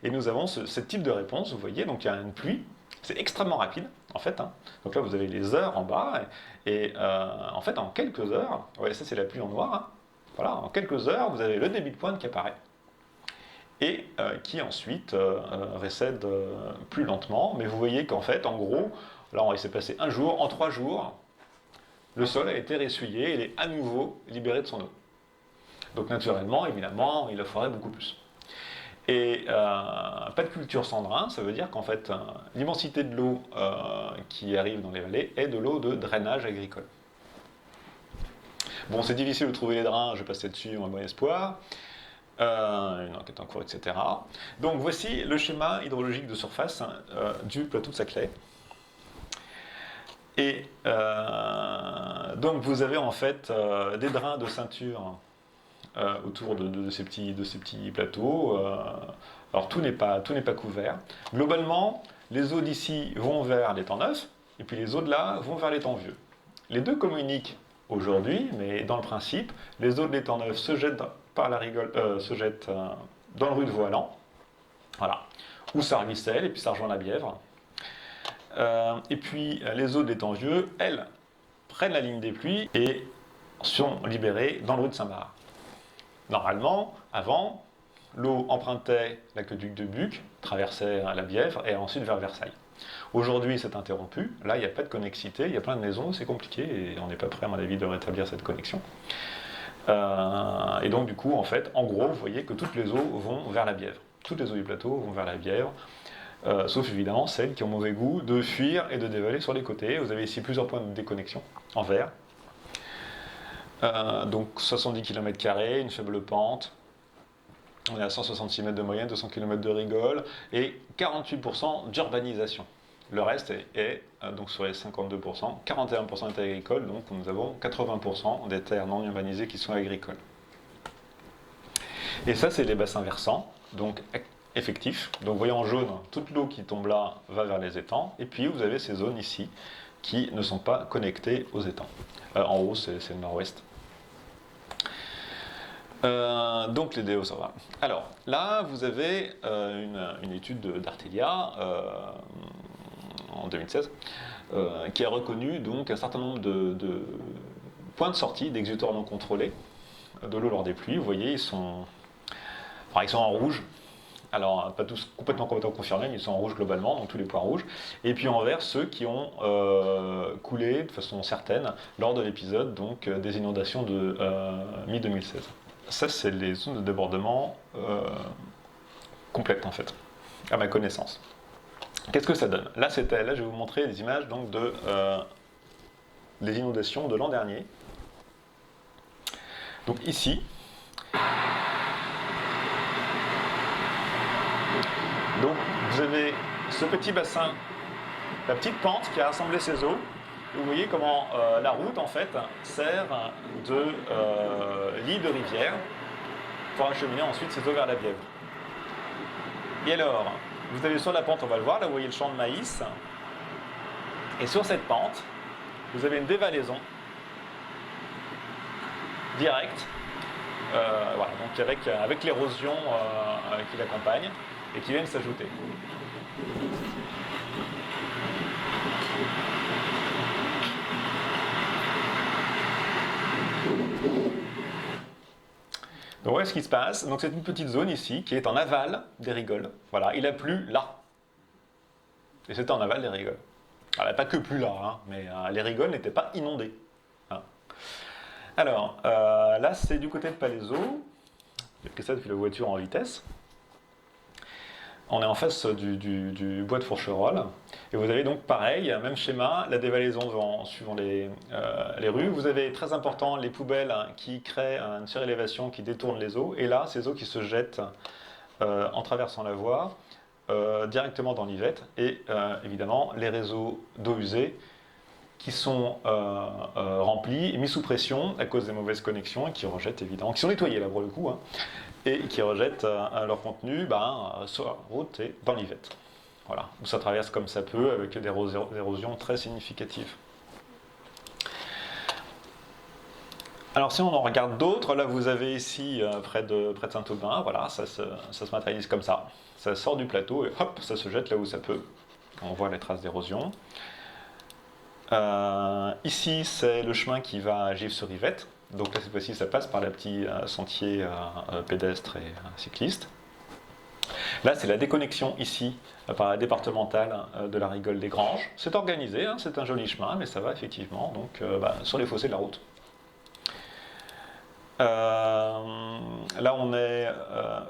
Et nous avons ce type de réponse, vous voyez, donc il y a une pluie, c'est extrêmement rapide, en fait. Hein. Donc là, vous avez les heures en bas, et en fait, en quelques heures, ouais, ça c'est la pluie en noir, hein, voilà, en quelques heures, vous avez le débit de pointe qui apparaît, et qui ensuite récède plus lentement, mais vous voyez qu'en fait, en gros, là, il s'est passé un jour, en 3 jours, le sol a été ressuyé, il est à nouveau libéré de son eau. Donc naturellement, évidemment, il en faudrait beaucoup plus. Et pas de culture sans drain, ça veut dire qu'en fait, l'immensité de l'eau qui arrive dans les vallées est de l'eau de drainage agricole. Bon, c'est difficile de trouver les drains, je vais passer dessus, on a bon espoir. Une enquête en cours, etc. Donc voici le schéma hydrologique de surface du plateau de Saclay. Et donc vous avez en fait des drains de ceinture autour de ces petits plateaux. Alors tout n'est pas couvert. Globalement, les eaux d'ici vont vers l'étang neuf, et puis les eaux de là vont vers l'étang vieux. Les deux communiquent aujourd'hui, mais dans le principe, les eaux de l'étang neuf se jettent par la rigole, dans le rue de Voilan, voilà, où ça ruisselle, et puis ça rejoint la Bièvre. Et puis les eaux de l'étang vieux, elles, prennent la ligne des pluies et sont libérées dans le rue de Saint-Marc. Normalement, avant, l'eau empruntait l'aqueduc de Buc, traversait la Bièvre et ensuite vers Versailles. Aujourd'hui, c'est interrompu. Là, il n'y a pas de connexité, il y a plein de maisons, c'est compliqué et on n'est pas prêt, à mon avis, de rétablir cette connexion. Et donc, du coup, en fait, en gros, vous voyez que toutes les eaux vont vers la Bièvre. Toutes les eaux du plateau vont vers la Bièvre, sauf évidemment celles qui ont mauvais goût de fuir et de dévaler sur les côtés. Vous avez ici plusieurs points de déconnexion en vert. Donc 70 km², une faible pente, on est à 166 mètres de moyenne, 200 km de rigole, et 48% d'urbanisation. Le reste est donc sur les 52%, 41% est agricole, donc nous avons 80% des terres non urbanisées qui sont agricoles. Et ça, c'est les bassins versants, donc effectifs. Donc vous voyez en jaune, toute l'eau qui tombe là va vers les étangs, et puis vous avez ces zones ici qui ne sont pas connectées aux étangs. En haut, c'est le nord-ouest. Donc les DO, ça va. Alors là, vous avez une étude d'Artelia en 2016 qui a reconnu donc un certain nombre de points de sortie d'exutoires non contrôlés de l'eau lors des pluies. Vous voyez, ils sont en rouge. Alors, pas tous complètement confirmés, mais ils sont en rouge globalement, donc tous les points rouges. Et puis en vert, ceux qui ont coulé de façon certaine lors de l'épisode donc des inondations de mi-2016. Ça, c'est les zones de débordement complètes, en fait, à ma connaissance. Qu'est-ce que ça donne ? Là, je vais vous montrer des images donc, des inondations de l'an dernier. Donc ici, donc, vous avez ce petit bassin, la petite pente qui a rassemblé ces eaux. Vous voyez comment la route, en fait, sert de lit de rivière pour acheminer ensuite ces eaux vers la Bièvre. Et alors, vous avez sur la pente, on va le voir, là vous voyez le champ de maïs. Et sur cette pente, vous avez une dévalaison directe, voilà, donc avec l'érosion qui l'accompagne et qui vient de s'ajouter. Donc voilà ce qui se passe. Donc c'est une petite zone ici qui est en aval des rigoles. Voilà, il a plu là. Et c'était en aval des rigoles. Alors, il n'y a pas que plu là, hein, mais les rigoles n'étaient pas inondées. Hein. Alors, là c'est du côté de Palaiseau. J'ai pris ça depuis la voiture en vitesse. On est en face du bois de Fourcherolles. Et vous avez donc pareil, même schéma, la dévalaison suivant les rues. Vous avez, très important, les poubelles qui créent une surélévation qui détourne les eaux. Et là, ces eaux qui se jettent en traversant la voie directement dans l'Yvette. Et évidemment, les réseaux d'eau usée qui sont remplis et mis sous pression à cause des mauvaises connexions et qui rejettent évidemment, qui sont nettoyés là pour le coup, hein, et qui rejettent leur contenu sur la route et dans l'Yvette. Voilà, où ça traverse comme ça peut avec des érosions très significatives. Alors si on en regarde d'autres, là vous avez ici près de Saint-Aubin, voilà, ça se matérialise comme ça. Ça sort du plateau et hop, ça se jette là où ça peut. On voit les traces d'érosion. Ici, c'est le chemin qui va à Givres-sur-Yvette. Donc là, cette fois-ci, ça passe par le petit sentier pédestre et cycliste. Là, c'est la déconnexion ici, par la départementale de la Rigole des Granges. C'est organisé, hein, c'est un joli chemin, mais ça va effectivement donc, sur les fossés de la route. Là, on est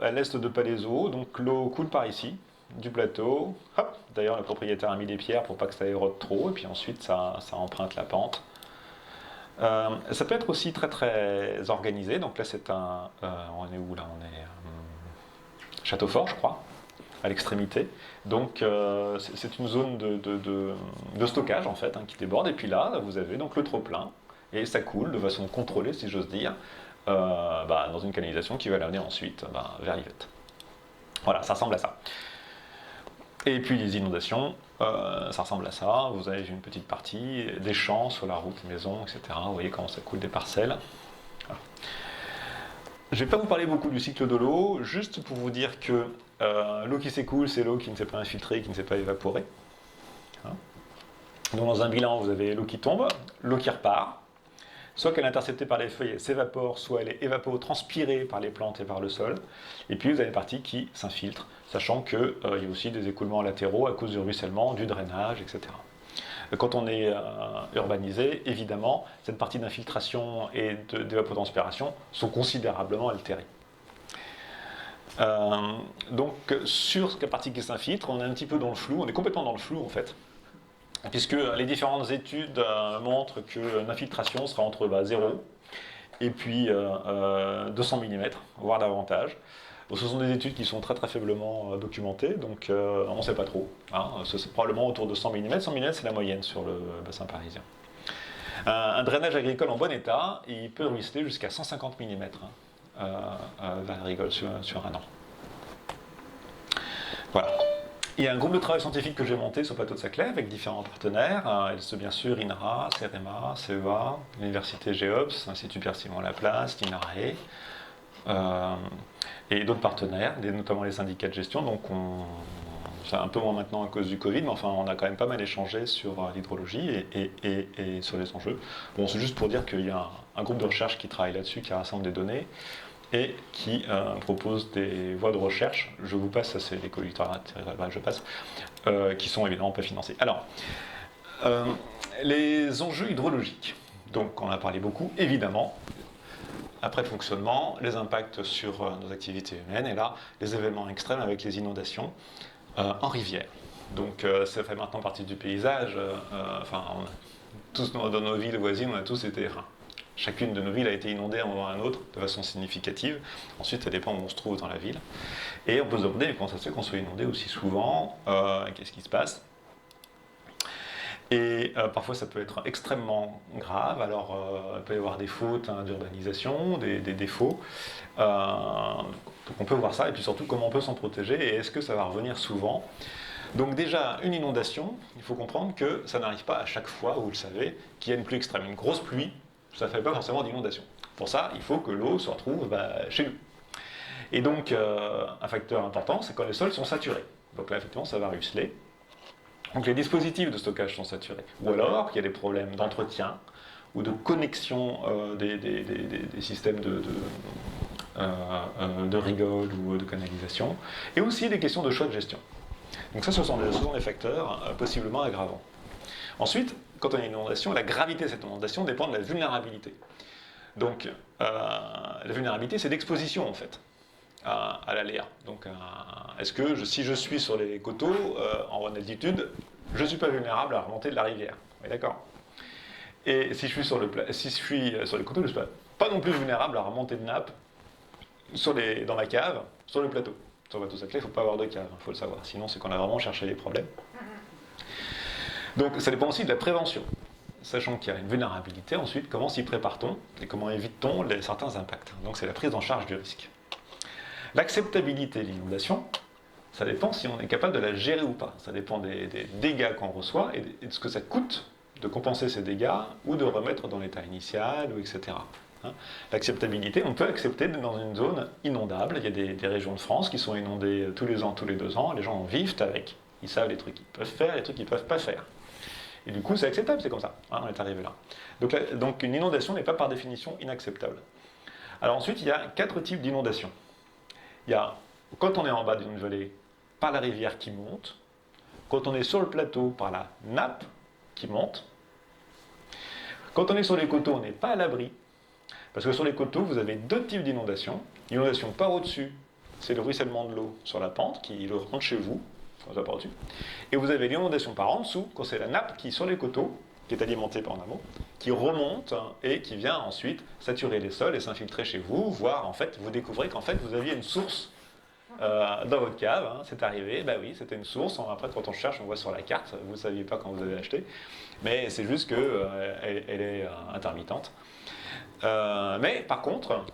à l'est de Palaiseau, donc l'eau coule par ici, du plateau. Hop, d'ailleurs, le propriétaire a mis des pierres pour pas que ça érode trop, et puis ensuite, ça emprunte la pente. Ça peut être aussi très très organisé. Donc là, c'est on est où là? On est Châteaufort, je crois, à l'extrémité. Donc c'est une zone de stockage en fait, hein, qui déborde. Et puis là, vous avez donc le trop-plein, et ça coule de façon contrôlée, si j'ose dire, dans une canalisation qui va l'amener ensuite vers Yvette. Voilà, ça ressemble à ça. Et puis les inondations, ça ressemble à ça. Vous avez une petite partie, des champs sur la route, maison, etc. Vous voyez comment ça coule des parcelles. Voilà. Je ne vais pas vous parler beaucoup du cycle de l'eau, juste pour vous dire que l'eau qui s'écoule, c'est l'eau qui ne s'est pas infiltrée, qui ne s'est pas évaporée. Hein. Donc dans un bilan, vous avez l'eau qui tombe, l'eau qui repart. Soit qu'elle est interceptée par les feuilles et s'évapore, soit elle est évapotranspirée par les plantes et par le sol. Et puis vous avez une partie qui s'infiltre, sachant qu'il y a aussi des écoulements latéraux à cause du ruissellement, du drainage, etc. Quand on est urbanisé, évidemment, cette partie d'infiltration et d'évapotranspiration sont considérablement altérées. Donc sur cette partie qui s'infiltre, on est un petit peu dans le flou, on est complètement dans le flou en fait. Puisque les différentes études montrent que l'infiltration sera entre 0 et puis 200 mm, voire davantage. Donc, ce sont des études qui sont très très faiblement documentées, donc on ne sait pas trop. Hein. C'est probablement autour de 100 mm. 100 mm, c'est la moyenne sur le bassin parisien. Un drainage agricole en bon état, il peut ruisseler jusqu'à 150 mm vers la rigole sur un an. Voilà. Il y a un groupe de travail scientifique que j'ai monté sur le plateau de Saclay avec différents partenaires. C'est bien sûr INRA, CEREMA, CEA, l'Université GEOPS, l'Institut Pierre-Simon Laplace, l'INRAE, et d'autres partenaires, notamment les syndicats de gestion. Donc c'est un peu moins maintenant à cause du Covid, mais enfin on a quand même pas mal échangé sur l'hydrologie et sur les enjeux. Bon, c'est juste pour dire qu'il y a un groupe de recherche qui travaille là-dessus, qui rassemble des données, et qui propose des voies de recherche. Je vous passe, ça c'est les collecteurs, je passe, qui sont évidemment pas financés. Alors, les enjeux hydrologiques. Donc, on en a parlé beaucoup, évidemment. Après le fonctionnement, les impacts sur nos activités humaines, et là, les événements extrêmes avec les inondations en rivière. Donc, ça fait maintenant partie du paysage. Tous dans nos villes voisines, on a tous été... Chacune de nos villes a été inondée à un moment ou à un autre, de façon significative. Ensuite, ça dépend où on se trouve dans la ville. Et on peut se demander comment ça se fait qu'on soit inondé aussi souvent, qu'est-ce qui se passe. Et parfois, ça peut être extrêmement grave. Alors, il peut y avoir des fautes d'urbanisation, des défauts. Donc, on peut voir ça. Et puis surtout, comment on peut s'en protéger et est-ce que ça va revenir souvent. Donc déjà, une inondation, il faut comprendre que ça n'arrive pas à chaque fois, vous le savez, qu'il y a une pluie extrême. Une grosse pluie, ça ne fait pas forcément d'inondation. Pour ça, il faut que l'eau se retrouve chez nous. Et donc, un facteur important, c'est quand les sols sont saturés. Donc là, effectivement, ça va ruisseler. Donc les dispositifs de stockage sont saturés. Ou alors, il y a des problèmes d'entretien ou de connexion des systèmes de rigole ou de canalisation. Et aussi des questions de choix de gestion. Donc ça, ce sont des facteurs possiblement aggravants. Ensuite, quand on a une inondation, la gravité de cette inondation dépend de la vulnérabilité. Donc, la vulnérabilité, c'est l'exposition, en fait, à l'aléa. Donc, est-ce que si je suis sur les coteaux, en haute altitude, je ne suis pas vulnérable à la remontée de la rivière? Oui, d'accord. Et si je suis sur les coteaux, je ne suis pas non plus vulnérable à la remontée de nappe dans ma cave, sur le plateau. Sur le plateau Saclay, il ne faut pas avoir de cave, il faut le savoir. Sinon, c'est qu'on a vraiment cherché les problèmes. Donc, ça dépend aussi de la prévention. sachant qu'il y a une vulnérabilité, ensuite, comment s'y prépare-t-on et comment évite-t-on certains impacts? Donc c'est la prise en charge du risque. L'acceptabilité de l'inondation, ça dépend si on est capable de la gérer ou pas. Ça dépend des dégâts qu'on reçoit et de ce que ça coûte de compenser ces dégâts ou de remettre dans l'état initial, etc. L'acceptabilité, on peut accepter d'être dans une zone inondable. Il y a des régions de France qui sont inondées tous les ans, tous les 2 ans. Les gens en vivent avec. Ils savent les trucs qu'ils peuvent faire, les trucs qu'ils ne peuvent pas faire. Et du coup, c'est acceptable, c'est comme ça. On est arrivé là. Donc une inondation n'est pas par définition inacceptable. Alors ensuite, il y a 4 types d'inondations. Il y a, quand on est en bas d'une vallée, par la rivière qui monte. Quand on est sur le plateau, par la nappe qui monte. Quand on est sur les coteaux, on n'est pas à l'abri. Parce que sur les coteaux, vous avez 2 types d'inondations. L'inondation par au-dessus, c'est le ruissellement de l'eau sur la pente qui le rentre chez vous, comme ça par au-dessus. Et vous avez l'inondation par en dessous, quand c'est la nappe qui, sur les coteaux, qui est alimentée par en amont, qui remonte et qui vient ensuite saturer les sols et s'infiltrer chez vous, voire en fait, vous découvrez qu'en fait, vous aviez une source dans votre cave, c'est arrivé, bah oui, c'était une source. Après, quand on cherche, on voit sur la carte, vous ne saviez pas quand vous avez acheté, mais c'est juste qu'elle est intermittente. Mais par contre,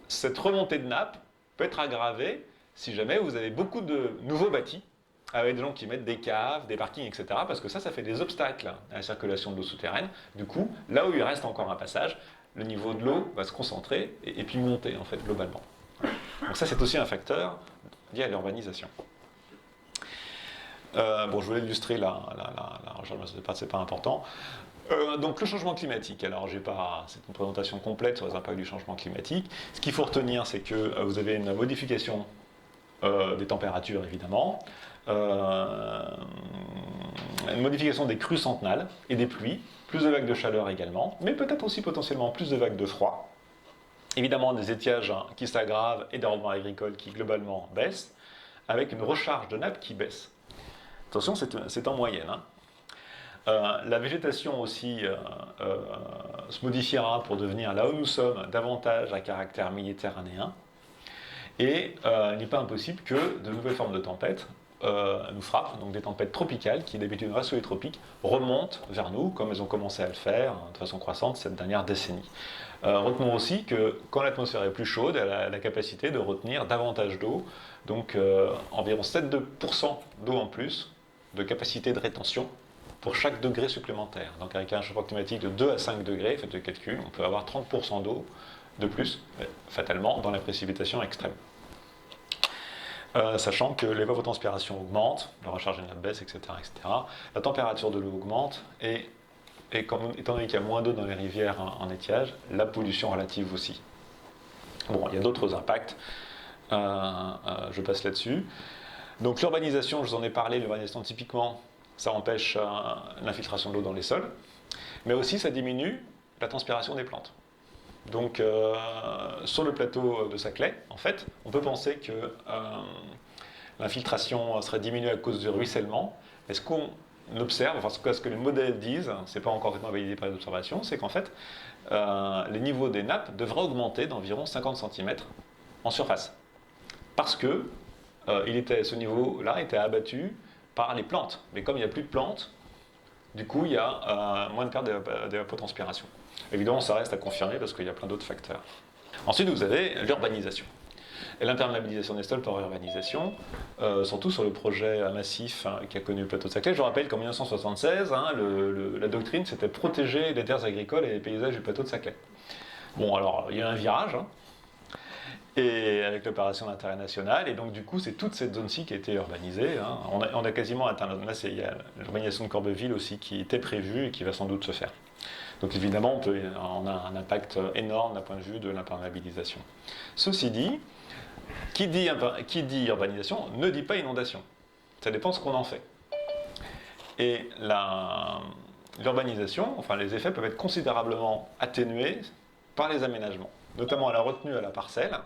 cette remontée de nappe peut être aggravée si jamais vous avez beaucoup de nouveaux bâtis, avec des gens qui mettent des caves, des parkings, etc. Parce que ça fait des obstacles à la circulation de l'eau souterraine. Du coup, là où il reste encore un passage, le niveau de l'eau va se concentrer et puis monter, en fait, globalement. Donc ça, c'est aussi un facteur lié à l'urbanisation. Bon, je voulais illustrer la c'est pas important. Donc le changement climatique, alors c'est une présentation complète sur les impacts du changement climatique. Ce qu'il faut retenir, c'est que vous avez une modification des températures, évidemment, une modification des crues centenales et des pluies, plus de vagues de chaleur également, mais peut-être aussi potentiellement plus de vagues de froid. Évidemment, des étiages qui s'aggravent et des rendements agricoles qui globalement baissent, avec une recharge de nappe qui baisse. Attention, c'est en moyenne. La végétation aussi se modifiera pour devenir, là où nous sommes, davantage à caractère méditerranéen. Et il n'est pas impossible que de nouvelles formes de tempêtes nous frappent, donc des tempêtes tropicales qui d'habitude restent sous les tropiques, remontent vers nous, comme elles ont commencé à le faire de façon croissante cette dernière décennie. Retenons aussi que quand l'atmosphère est plus chaude, elle a la capacité de retenir davantage d'eau, donc environ 7% d'eau en plus de capacité de rétention pour chaque degré supplémentaire. Donc avec un changement climatique de 2 à 5 degrés, faites le calcul, on peut avoir 30% d'eau de plus, fatalement, dans la précipitation extrême. Sachant que l'évapotranspiration augmente, la recharge de nappe baisse, etc., etc. La température de l'eau augmente et étant donné qu'il y a moins d'eau dans les rivières en étiage, la pollution relative aussi. Bon, il y a d'autres impacts, je passe là-dessus. Donc l'urbanisation, je vous en ai parlé, l'urbanisation typiquement, ça empêche l'infiltration de l'eau dans les sols, mais aussi ça diminue la transpiration des plantes. Donc sur le plateau de Saclay, en fait, on peut penser que l'infiltration serait diminuée à cause du ruissellement. Et ce qu'on observe, enfin ce que les modèles disent, c'est pas encore complètement validé par les observations, c'est qu'en fait, les niveaux des nappes devraient augmenter d'environ 50 cm en surface. Parce que ce niveau-là était abattu par les plantes. Mais comme il n'y a plus de plantes, du coup, il y a moins de perte d'évapotranspiration. Évidemment, ça reste à confirmer parce qu'il y a plein d'autres facteurs. Ensuite, vous avez l'urbanisation. Et l'imperméabilisation des sols par urbanisation, surtout sur le projet massif qui a connu le plateau de Saclay. Je rappelle qu'en 1976, la doctrine, c'était protéger les terres agricoles et les paysages du plateau de Saclay. Bon, alors, il y a un virage, et avec l'opération d'intérêt national, et donc du coup c'est toute cette zone-ci qui a été urbanisée. On a quasiment atteint, là il y a l'urbanisation de Corbeville aussi qui était prévue et qui va sans doute se faire. Donc évidemment on a un impact énorme d'un point de vue de l'imperméabilisation. Ceci dit, qui dit urbanisation ne dit pas inondation. Ça dépend de ce qu'on en fait. Et l'urbanisation, enfin les effets peuvent être considérablement atténués par les aménagements, notamment à la retenue à la parcelle,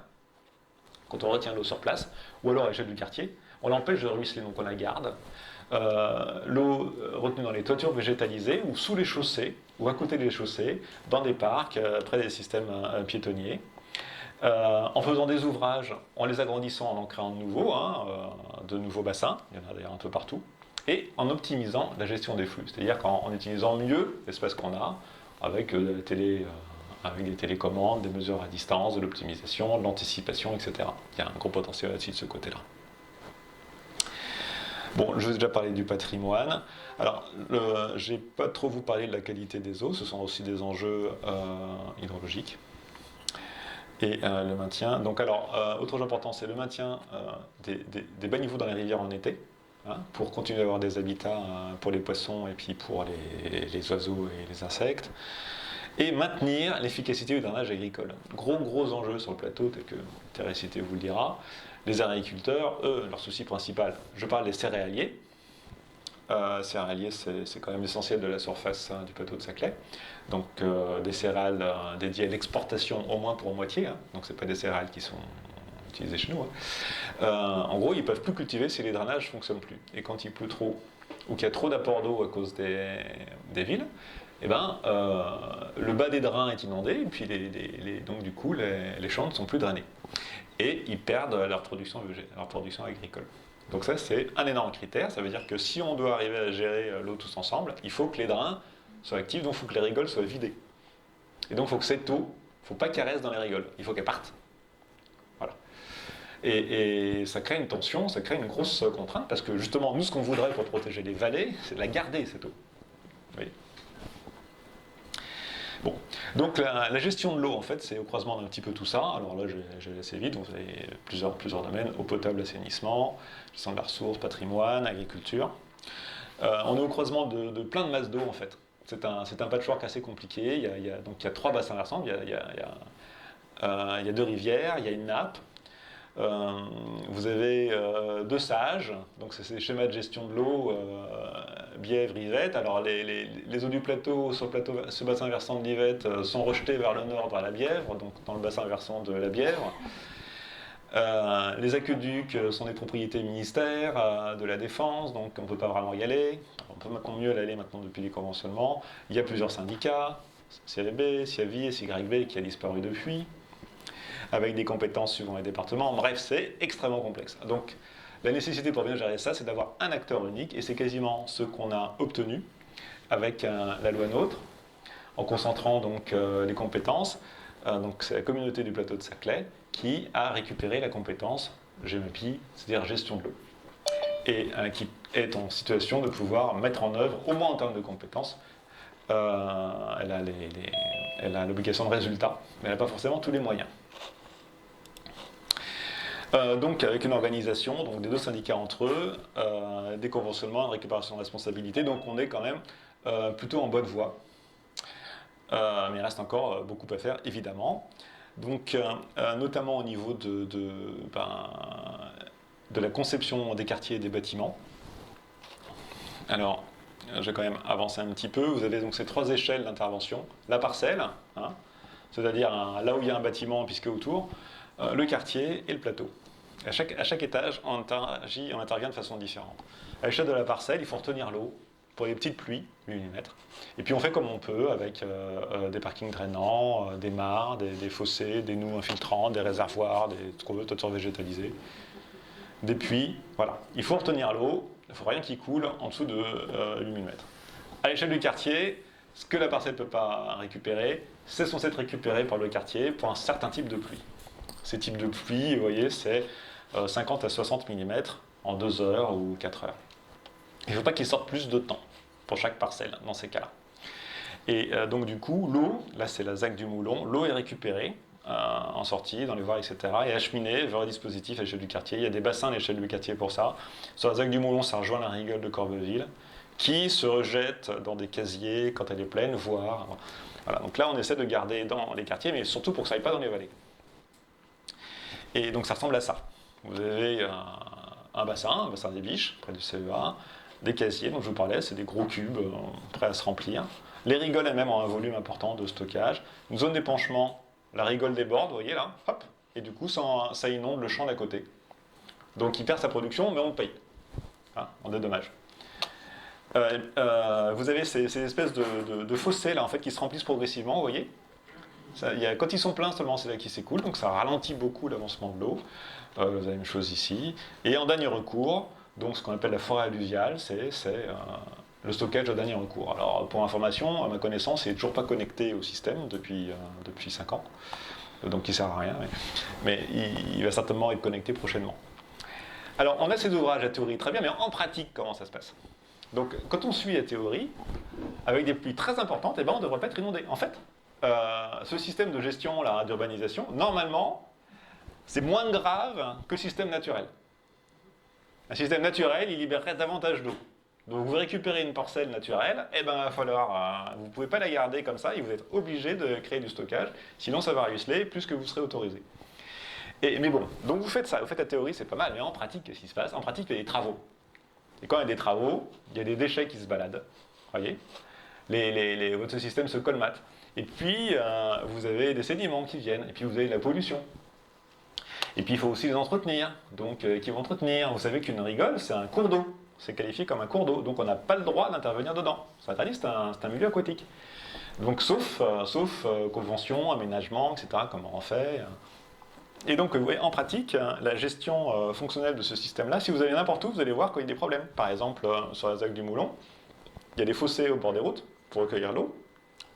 quand on retient l'eau sur place, ou alors à l'échelle du quartier, on l'empêche de ruisseler, donc on la garde. L'eau retenue dans les toitures végétalisées, ou sous les chaussées, ou à côté des chaussées, dans des parcs, près des systèmes piétonniers. En faisant des ouvrages, en les agrandissant, en en créant de nouveaux bassins, il y en a d'ailleurs un peu partout, et en optimisant la gestion des flux, c'est-à-dire qu'en utilisant mieux l'espace qu'on a, avec avec des télécommandes, des mesures à distance, de l'optimisation, de l'anticipation, etc. Il y a un gros potentiel là-dessus de ce côté-là. Bon, je vous ai déjà parlé du patrimoine. Alors, je n'ai pas trop vous parlé de la qualité des eaux, ce sont aussi des enjeux hydrologiques. Et le maintien. Donc, alors, autre chose important, c'est le maintien des bas niveaux dans les rivières en été, hein, pour continuer à avoir des habitats pour les poissons et puis pour les oiseaux et les insectes. Et maintenir l'efficacité du drainage agricole. Gros enjeu sur le plateau, tel que Thérèse Cité vous le dira. Les agriculteurs, eux, leur souci principal, je parle des céréaliers. Céréaliers, c'est quand même l'essentiel de la surface du plateau de Saclay. Donc des céréales dédiées à l'exportation au moins pour moitié. Hein. Donc ce pas des céréales qui sont utilisées chez nous. Hein. En gros, ils ne peuvent plus cultiver si les drainages ne fonctionnent plus. Et quand il pleut trop, ou qu'il y a trop d'apports d'eau à cause des villes, eh ben, le bas des drains est inondé, et puis donc du coup, les champs ne sont plus drainés. Et ils perdent leur production agricole. Donc ça, c'est un énorme critère. Ça veut dire que si on doit arriver à gérer l'eau tous ensemble, il faut que les drains soient actifs, donc il faut que les rigoles soient vidées. Et donc il faut que cette eau, il ne faut pas qu'elle reste dans les rigoles, il faut qu'elle parte. Voilà. Et ça crée une tension, ça crée une grosse contrainte, parce que justement, nous, ce qu'on voudrait pour protéger les vallées, c'est de la garder, cette eau. Vous voyez ? Bon, donc la gestion de l'eau, en fait, c'est au croisement d'un petit peu tout ça. Alors là, je vais assez vite, vous avez plusieurs domaines, eau potable, assainissement, gestion de la ressource, patrimoine, agriculture. On est au croisement de plein de masses d'eau, en fait. C'est un patchwork assez compliqué. Il y a 3 bassins versants, il y a 2 rivières, il y a une nappe. Vous avez 2 sages, donc c'est ces schémas de gestion de l'eau, Bièvre, Yvette. Alors les eaux du plateau, sur ce bassin versant de l'Yvette, sont rejetées vers le nord, vers la Bièvre, donc dans le bassin versant de la Bièvre. Les aqueducs sont des propriétés ministères de la Défense, donc on ne peut pas vraiment y aller. On peut maintenant mieux y aller maintenant depuis les conventionnements. Il y a plusieurs syndicats, CLB, CIAVI et CYB qui a disparu depuis, avec des compétences suivant les départements. Bref, c'est extrêmement complexe. Donc, la nécessité pour bien gérer ça, c'est d'avoir un acteur unique, et c'est quasiment ce qu'on a obtenu avec la loi NOTRe, en concentrant donc les compétences. Donc, c'est la communauté du plateau de Saclay qui a récupéré la compétence GEMAPI, c'est-à-dire gestion de l'eau, et qui est en situation de pouvoir mettre en œuvre, au moins en termes de compétences, elle a l'obligation de résultat, mais elle n'a pas forcément tous les moyens. Donc avec une organisation, donc des 2 syndicats entre eux, des conventionnements, une récupération de responsabilité, donc on est quand même plutôt en bonne voie. Mais il reste encore beaucoup à faire, évidemment. Donc notamment au niveau de la conception des quartiers et des bâtiments. Alors, je vais quand même avancer un petit peu. Vous avez donc ces 3 échelles d'intervention. La parcelle, hein, c'est-à-dire là où il y a un bâtiment pisqué autour, le quartier et le plateau. À chaque étage, on intervient de façon différente. À l'échelle de la parcelle, il faut retenir l'eau pour les petites pluies, 8 mm. Et puis on fait comme on peut avec des parkings drainants, des mares, des fossés, des noues infiltrants, des réservoirs, des toitures végétalisées, des puits. Voilà. Il faut retenir l'eau, il ne faut rien qui coule en dessous de 8 mm. À l'échelle du quartier, ce que la parcelle ne peut pas récupérer, c'est censé être récupéré par le quartier pour un certain type de pluie. Ces types de pluie, vous voyez, c'est 50 à 60 mm en 2 heures ou 4 heures. Il ne faut pas qu'il sorte plus de temps pour chaque parcelle dans ces cas-là. Et donc du coup, l'eau, là c'est la ZAC du Moulon, l'eau est récupérée en sortie, dans les voies, etc. et acheminée vers le dispositif à l'échelle du quartier. Il y a des bassins à l'échelle du quartier pour ça. Sur la ZAC du Moulon, ça rejoint la rigole de Corbeville, qui se rejette dans des casiers quand elle est pleine, voire... Voilà. Donc là, on essaie de garder dans les quartiers, mais surtout pour que ça n'aille pas dans les vallées. Et donc ça ressemble à ça. Vous avez un bassin des biches, près du CEA, des casiers dont je vous parlais, c'est des gros cubes prêts à se remplir. Les rigoles elles-mêmes ont un volume important de stockage. Une zone d'épanchement, la rigole déborde, vous voyez là, hop, et du coup ça inonde le champ d'à côté. Donc il perd sa production, mais on le paye. Hein, en dédommage. Vous avez ces espèces de fossés là, en fait, qui se remplissent progressivement, vous voyez. Quand ils sont pleins seulement, c'est là qu'ils s'écoulent, donc ça ralentit beaucoup l'avancement de l'eau. Vous avez la même chose ici. Et en dernier recours, Donc ce qu'on appelle la forêt alluviale, c'est le stockage au dernier recours. Alors pour information, à ma connaissance, il n'est toujours pas connecté au système depuis 5 ans, donc il ne sert à rien, mais il va certainement être connecté prochainement. Alors on a ces ouvrages à théorie très bien, mais en pratique, comment ça se passe? Donc quand on suit la théorie, avec des pluies très importantes, eh ben, on ne devrait pas être inondé. En fait, ce système de gestion d'urbanisation, normalement, c'est moins grave que le système naturel. Un système naturel, il libérerait davantage d'eau. Donc vous récupérez une parcelle naturelle, eh ben, il va falloir, vous ne pouvez pas la garder comme ça, et vous êtes obligé de créer du stockage, sinon ça va ruisseler plus que vous serez autorisé. Mais bon, donc vous faites ça, vous faites la théorie, c'est pas mal, mais en pratique, qu'est-ce qui se passe? En pratique, il y a des travaux. Et quand il y a des travaux, il y a des déchets qui se baladent, voyez, votre système se colmate. Et puis, vous avez des sédiments qui viennent, et puis vous avez de la pollution. Et puis, il faut aussi les entretenir. Donc, qui vont entretenir? Vous savez qu'une rigole, c'est un cours d'eau. C'est qualifié comme un cours d'eau. Donc, on n'a pas le droit d'intervenir dedans. C'est interdit, c'est un milieu aquatique. Donc, sauf convention, aménagement, etc., comme on en fait. Et donc, vous voyez, en pratique, la gestion fonctionnelle de ce système-là, si vous allez n'importe où, vous allez voir qu'il y a des problèmes. Par exemple, sur la ZAC du Moulon, il y a des fossés au bord des routes pour recueillir l'eau.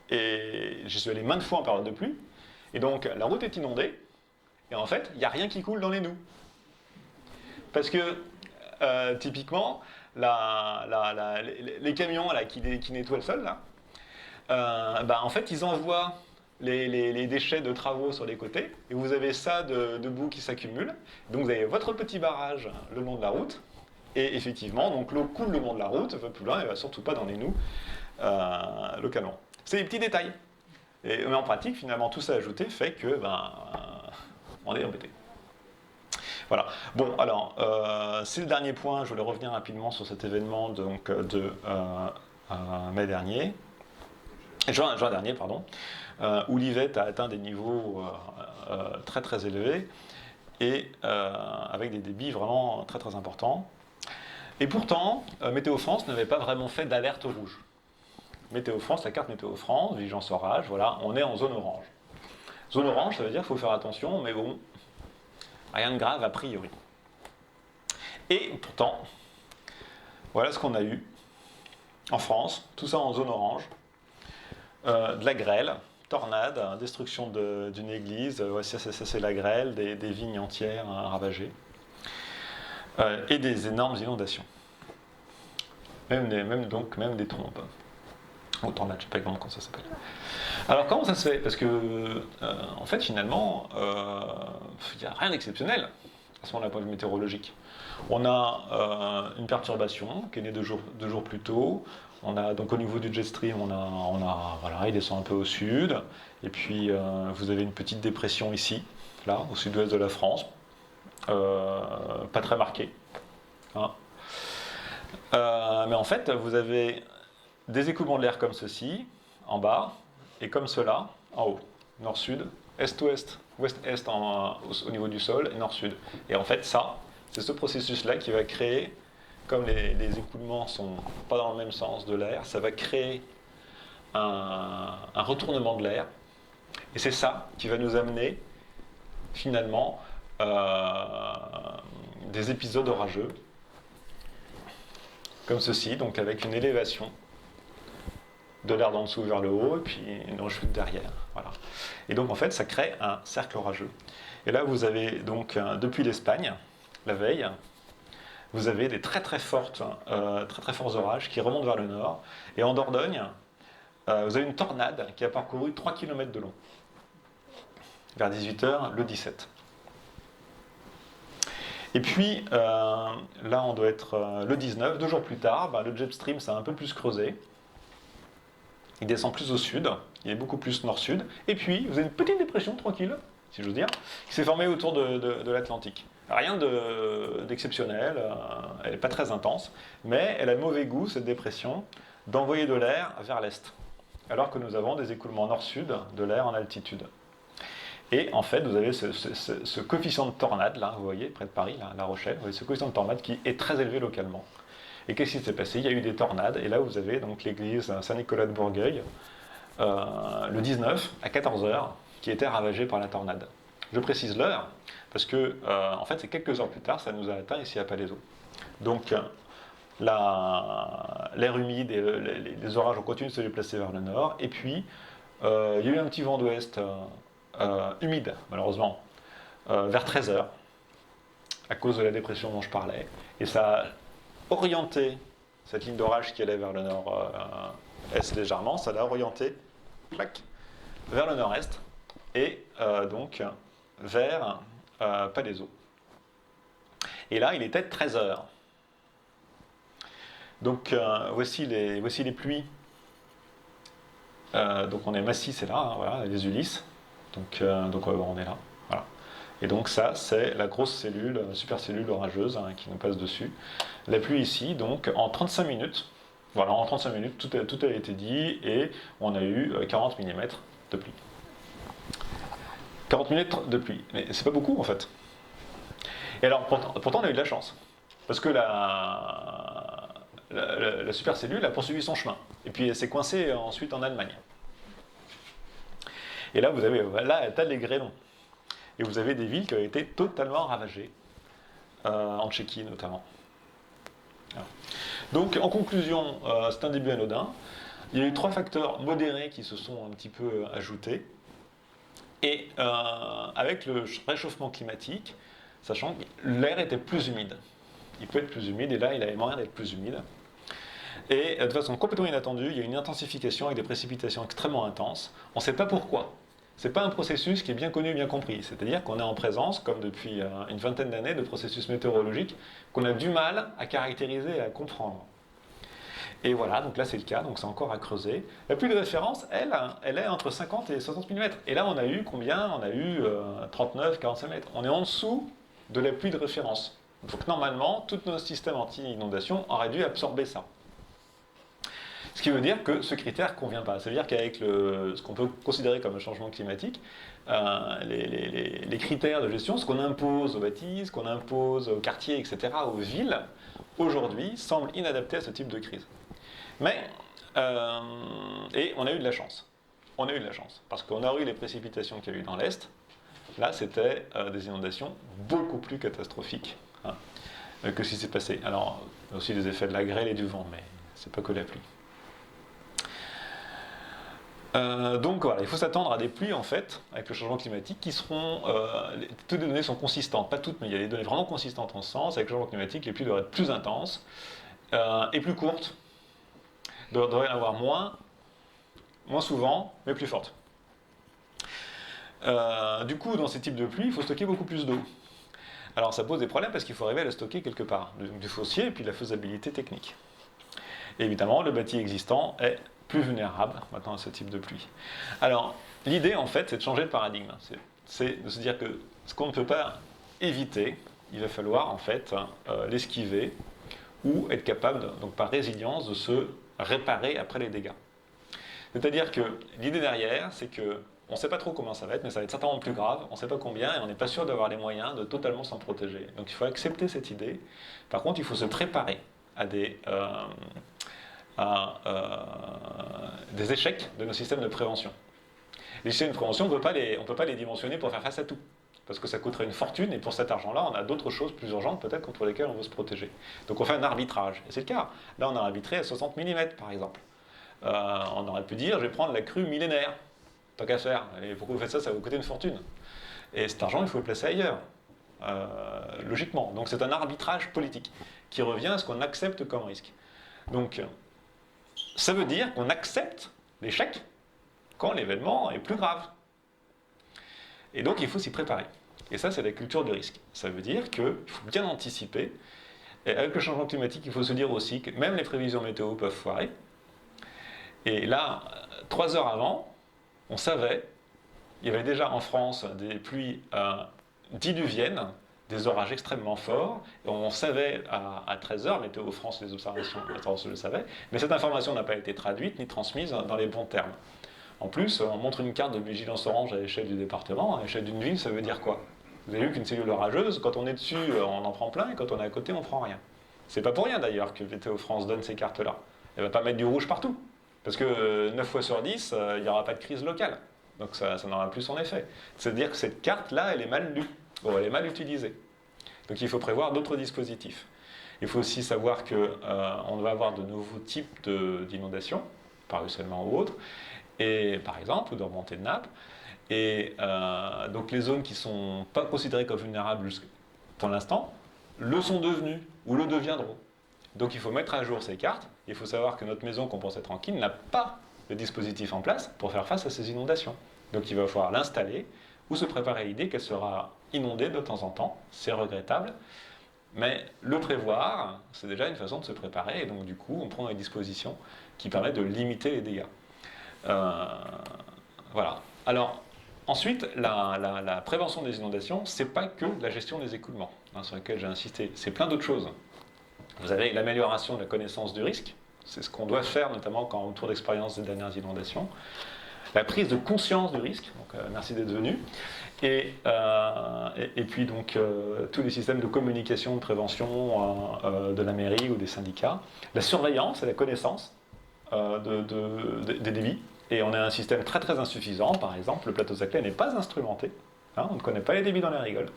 Et j'y suis allé maintes fois en période de pluie. Et donc, la route est inondée. Et en fait, il n'y a rien qui coule dans les noues. Parce que, typiquement, les camions là, qui nettoient le sol, là, en fait, ils envoient les déchets de travaux sur les côtés. Et vous avez ça de boue qui s'accumule. Donc, vous avez votre petit barrage le long de la route. Et effectivement, donc l'eau coule le long de la route, un peu plus loin, et ne va surtout pas dans les noues localement. C'est des petits détails. Mais en pratique, finalement, tout ça ajouté fait que on est embêté. Voilà. Bon, alors, c'est le dernier point. Je voulais revenir rapidement sur cet événement donc, de mai dernier. Juin dernier, pardon, où l'Yvette a atteint des niveaux très très élevés et avec des débits vraiment très très importants. Et pourtant, Météo France n'avait pas vraiment fait d'alerte rouge. Météo France, la carte Météo France, vigilance orage, voilà, on est en zone orange. Zone orange, ça veut dire qu'il faut faire attention, mais bon, rien de grave a priori. Et pourtant, voilà ce qu'on a eu en France, tout ça en zone orange, de la grêle, tornade, destruction d'une église, ça c'est la grêle, des vignes entières ravagées, et des énormes inondations. Même des trompes. Ou tornade, je ne sais pas exactement comment ça s'appelle. Alors comment ça se fait? Parce que, en fait, finalement, il n'y a rien d'exceptionnel à ce moment-là, point de vue météorologique. On a une perturbation qui est née deux jours plus tôt. On a, donc au niveau du jet stream, voilà, il descend un peu au sud. Et puis, vous avez une petite dépression ici, là, au sud-ouest de la France. Pas très marquée. Hein. Mais en fait, vous avez des écoulements de l'air comme ceci, en bas, et comme cela, en haut. Nord-sud, est-ouest, ouest-est au niveau du sol, et nord-sud. Et en fait, ça, c'est ce processus-là qui va créer, comme les écoulements ne sont pas dans le même sens de l'air, ça va créer un retournement de l'air. Et c'est ça qui va nous amener, finalement, des épisodes orageux, comme ceci, donc avec une élévation de l'air d'en dessous vers le haut, et puis une rechute derrière. Voilà. Et donc en fait, ça crée un cercle orageux. Et là, vous avez donc, depuis l'Espagne, la veille, vous avez des très très forts orages qui remontent vers le nord. Et en Dordogne, vous avez une tornade qui a parcouru 3 km de long, vers 18h le 17. Et puis, là, on doit être le 19, 2 jours plus tard, le jet stream s'est un peu plus creusé. Il descend plus au sud, il est beaucoup plus nord-sud. Et puis, vous avez une petite dépression tranquille, si j'ose dire, qui s'est formée autour de l'Atlantique. Rien d'exceptionnel, elle n'est pas très intense, mais elle a le mauvais goût, cette dépression, d'envoyer de l'air vers l'est, alors que nous avons des écoulements nord-sud de l'air en altitude. Et en fait, vous avez ce coefficient de tornade, là, vous voyez, près de Paris, là, La Rochelle, vous voyez ce coefficient de tornade qui est très élevé localement. Et qu'est-ce qui s'est passé? Il y a eu des tornades, et là vous avez donc l'église Saint-Nicolas de Bourgueil, le 19 à 14h, qui était ravagée par la tornade. Je précise l'heure, parce que en fait c'est quelques heures plus tard, ça nous a atteint ici à Palaiseau. Donc l'air humide et les orages ont continué de se déplacer vers le nord. Et puis, il y a eu un petit vent d'ouest humide, malheureusement, vers 13 heures, à cause de la dépression dont je parlais. Et ça a orienté cette ligne d'orage qui allait vers le nord-est légèrement, ça l'a orienté vers le nord-est et donc vers Palaiseau. Et là, il était 13 heures. Donc voici les pluies. Donc on est Massy, c'est là, hein, voilà, les Ulysses. Donc on est là. Voilà. Et donc ça, c'est la grosse cellule, supercellule orageuse qui nous passe dessus. La pluie ici, donc en 35 minutes, voilà, en 35 minutes, tout a été dit et on a eu 40 mm de pluie. 40 minutes de pluie, mais c'est pas beaucoup en fait. Et alors pourtant on a eu de la chance, parce que la supercellule a poursuivi son chemin, et puis elle s'est coincée ensuite en Allemagne. Et là, vous avez un tas de grêlons. Et vous avez des villes qui ont été totalement ravagées, en Tchéquie notamment. Voilà. Donc, en conclusion, c'est un début anodin. Il y a eu 3 facteurs modérés qui se sont un petit peu ajoutés. Et avec le réchauffement climatique, sachant que l'air était plus humide. Il peut être plus humide, et là, il avait moyen d'être plus humide. Et de façon complètement inattendue, il y a une intensification avec des précipitations extrêmement intenses. On ne sait pas pourquoi. Ce n'est pas un processus qui est bien connu, bien compris. C'est-à-dire qu'on est en présence, comme depuis une vingtaine d'années, de processus météorologiques qu'on a du mal à caractériser et à comprendre. Et voilà, donc là c'est le cas, donc c'est encore à creuser. La pluie de référence, elle est entre 50 et 60 mm. Et là on a eu combien? On a eu 39, 45 mm. On est en dessous de la pluie de référence. Donc normalement, tous nos systèmes anti-inondation auraient dû absorber ça. Ce qui veut dire que ce critère ne convient pas. Ça veut dire qu'avec ce qu'on peut considérer comme un changement climatique, les critères de gestion, ce qu'on impose aux bâtisses, qu'on impose aux quartiers, etc., aux villes, aujourd'hui, semblent inadaptés à ce type de crise. Mais, et on a eu de la chance. On a eu de la chance. Parce qu'on a eu les précipitations qu'il y a eu dans l'Est. Là, c'était des inondations beaucoup plus catastrophiques que ce qui s'est passé. Alors, il y a aussi des effets de la grêle et du vent, mais c'est pas que la pluie. Donc voilà, il faut s'attendre à des pluies en fait, avec le changement climatique, qui seront. Toutes les données sont consistantes, pas toutes, mais il y a des données vraiment consistantes en ce sens. Avec le changement climatique, les pluies devraient être plus intenses et plus courtes. Il devrait y en avoir moins souvent, mais plus fortes. Du coup, dans ces types de pluies, il faut stocker beaucoup plus d'eau. Alors ça pose des problèmes parce qu'il faut arriver à la stocker quelque part, du foncier et puis la faisabilité technique. Et évidemment, le bâti existant est plus vulnérable maintenant à ce type de pluie. Alors, l'idée en fait, c'est de changer de paradigme. C'est de se dire que ce qu'on ne peut pas éviter, il va falloir en fait l'esquiver ou être capable, donc par résilience, de se réparer après les dégâts. C'est-à-dire que l'idée derrière, c'est que on ne sait pas trop comment ça va être, mais ça va être certainement plus grave, on ne sait pas combien, et on n'est pas sûr d'avoir les moyens de totalement s'en protéger. Donc il faut accepter cette idée. Par contre, il faut se préparer à des échecs de nos systèmes de prévention. Les systèmes de prévention, on ne peut pas les dimensionner pour faire face à tout, parce que ça coûterait une fortune, et pour cet argent-là, on a d'autres choses plus urgentes peut-être contre lesquelles on veut se protéger. Donc on fait un arbitrage, et c'est le cas. Là, on a arbitré à 60 mm, par exemple. On aurait pu dire, je vais prendre la crue millénaire, tant qu'à faire, et pourquoi vous faites ça? Ça va vous coûter une fortune. Et cet argent, il faut le placer ailleurs, logiquement. Donc c'est un arbitrage politique, qui revient à ce qu'on accepte comme risque. Donc, ça veut dire qu'on accepte l'échec quand l'événement est plus grave. Et donc, il faut s'y préparer. Et ça, c'est la culture du risque. Ça veut dire qu'il faut bien anticiper. Et avec le changement climatique, il faut se dire aussi que même les prévisions météo peuvent foirer. Et là, 3 heures avant, on savait, il y avait déjà en France des pluies diluviennes, des orages extrêmement forts, et on savait à 13h, Météo France, les observations, je le savais, mais cette information n'a pas été traduite ni transmise dans les bons termes. En plus, on montre une carte de vigilance orange à l'échelle du département, à l'échelle d'une ville, ça veut dire quoi? Vous avez vu qu'une cellule orageuse, quand on est dessus, on en prend plein, et quand on est à côté, on prend rien. C'est pas pour rien d'ailleurs que Météo France donne ces cartes-là. Elle va pas mettre du rouge partout, parce que 9 fois sur 10, il n'y aura pas de crise locale. Donc ça n'aura plus son effet. C'est-à-dire que cette carte-là, elle est mal lue. Bon, elle est mal utilisée. Donc il faut prévoir d'autres dispositifs. Il faut aussi savoir qu'on va avoir de nouveaux types d'inondations, par ruissellement ou autre, et par exemple, ou de remontée de nappe. Et donc les zones qui ne sont pas considérées comme vulnérables pour l'instant, le sont devenues ou le deviendront. Donc il faut mettre à jour ces cartes. Il faut savoir que notre maison qu'on pensait tranquille n'a pas le dispositif en place pour faire face à ces inondations. Donc il va falloir l'installer ou se préparer à l'idée qu'elle sera inondée de temps en temps. C'est regrettable. Mais le prévoir, c'est déjà une façon de se préparer. Et donc du coup, on prend des dispositions qui permettent de limiter les dégâts. Voilà. Alors, ensuite, la prévention des inondations, c'est pas que la gestion des écoulements, sur laquelle j'ai insisté. C'est plein d'autres choses. Vous avez l'amélioration de la connaissance du risque. C'est ce qu'on doit faire, notamment quand autour d'expérience des dernières inondations. La prise de conscience du risque. Donc, merci d'être venu. Et puis, donc, tous les systèmes de communication, de prévention de la mairie ou des syndicats. La surveillance et la connaissance des débits. Et on a un système très très insuffisant. Par exemple, le plateau Saclay n'est pas instrumenté. On ne connaît pas les débits dans les rigoles,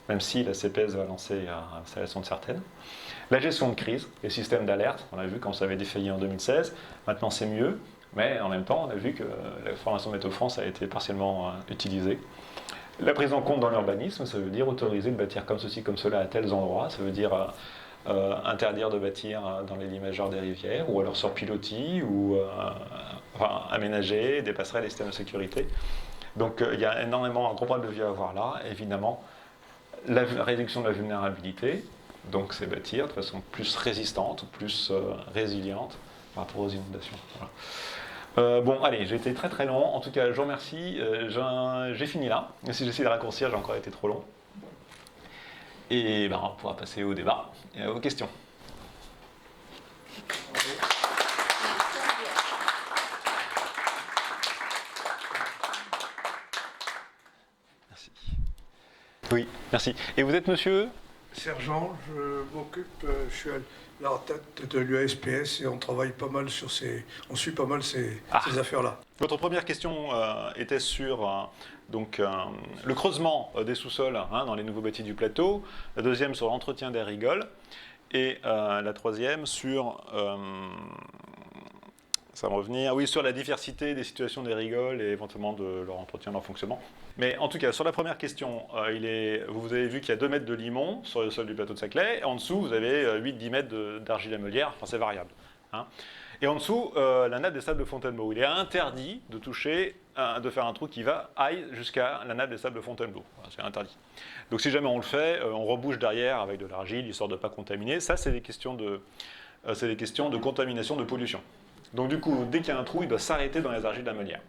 même si la CPS va lancer l'installation de certaines. La gestion de crise, les systèmes d'alerte, on a vu quand ça avait défailli en 2016, maintenant c'est mieux, mais en même temps on a vu que la formation Météo France a été partiellement utilisée. La prise en compte dans l'urbanisme, ça veut dire autoriser de bâtir comme ceci, comme cela à tels endroits, ça veut dire interdire de bâtir dans les lits majeurs des rivières, ou alors sur pilotis, ou aménager des passerelles et des systèmes de sécurité. Donc il y a énormément, un gros bras de levier à avoir là, évidemment. La réduction de la vulnérabilité, donc c'est bâtir de façon plus résistante, plus résiliente par rapport aux inondations. Voilà. Bon, allez, j'ai été très très long. En tout cas, je vous remercie. J'ai fini là. Si j'essaie de raccourcir, j'ai encore été trop long. Et on pourra passer au débat et aux questions. Merci. Oui, merci. Et vous êtes monsieur ? Sergent, je suis à la tête de l'UASPS et on travaille pas mal sur on suit pas mal ces affaires-là. Votre première question était sur le creusement des sous-sols dans les nouveaux bâtis du plateau, la deuxième sur l'entretien des rigoles, et la troisième sur, ça va revenir, oui, sur la diversité des situations des rigoles et éventuellement de leur entretien, de leur fonctionnement. Mais en tout cas, sur la première question, vous avez vu qu'il y a 2 mètres de limon sur le sol du plateau de Saclay, et en dessous, vous avez 8-10 mètres d'argile à meulière, enfin c'est variable. Et en dessous, la nappe des sables de Fontainebleau. Il est interdit de toucher, de faire un trou qui aille jusqu'à la nappe des sables de Fontainebleau. Voilà, c'est interdit. Donc si jamais on le fait, on rebouche derrière avec de l'argile, histoire de ne pas contaminer. Ça, c'est des questions de contamination, de pollution. Donc du coup, dès qu'il y a un trou, il doit s'arrêter dans les argiles de la meulière.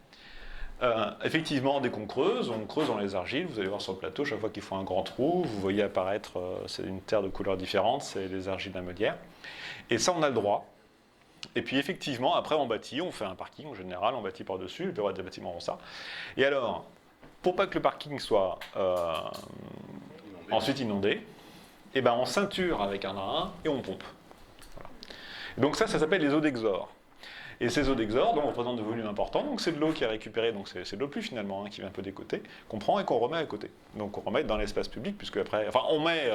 Effectivement, dès qu'on creuse, on creuse dans les argiles. Vous allez voir sur le plateau, chaque fois qu'il faut un grand trou, vous voyez apparaître, c'est une terre de couleurs différentes, c'est les argiles de la meulière. Et ça, on a le droit. Et puis effectivement, après on bâtit, on fait un parking en général, on bâtit par-dessus, le bureau des bâtiments ont ça. Et alors, pour pas que le parking soit ensuite inondé, on ceinture avec un drain et on pompe. Voilà. Donc ça s'appelle les eaux d'exor. Et ces eaux d'exor, représentent des volumes importants, donc c'est de l'eau qui est récupérée, donc c'est de l'eau pluie finalement, qui vient un peu des côtés, qu'on prend et qu'on remet à côté. Donc on remet dans l'espace public, puisque après, on met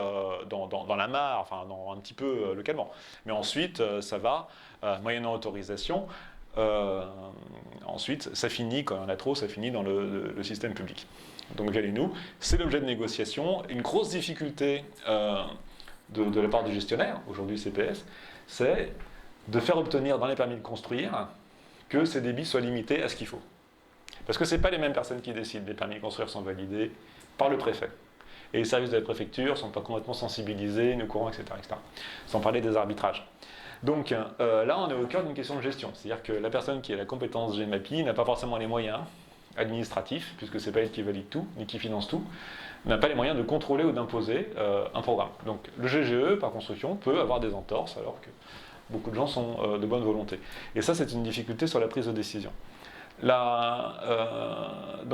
dans la mare, un petit peu localement. Mais ensuite, ça va, moyennant autorisation, ensuite, ça finit, quand il y en a trop, ça finit dans le système public. Donc nous, c'est l'objet de négociation. Une grosse difficulté de la part du gestionnaire, aujourd'hui CPS, c'est de faire obtenir dans les permis de construire que ces débits soient limités à ce qu'il faut. Parce que ce n'est pas les mêmes personnes qui décident. Les permis de construire sont validés par le préfet. Et les services de la préfecture ne sont pas complètement sensibilisés, nous courants, etc., etc. Sans parler des arbitrages. Donc là, on est au cœur d'une question de gestion. C'est-à-dire que la personne qui a la compétence GEMAPI n'a pas forcément les moyens administratifs, puisque ce n'est pas elle qui valide tout, ni qui finance tout, n'a pas les moyens de contrôler ou d'imposer un programme. Donc le GGE, par construction, peut avoir des entorses, alors que beaucoup de gens sont de bonne volonté. Et ça, c'est une difficulté sur la prise de décision. Donc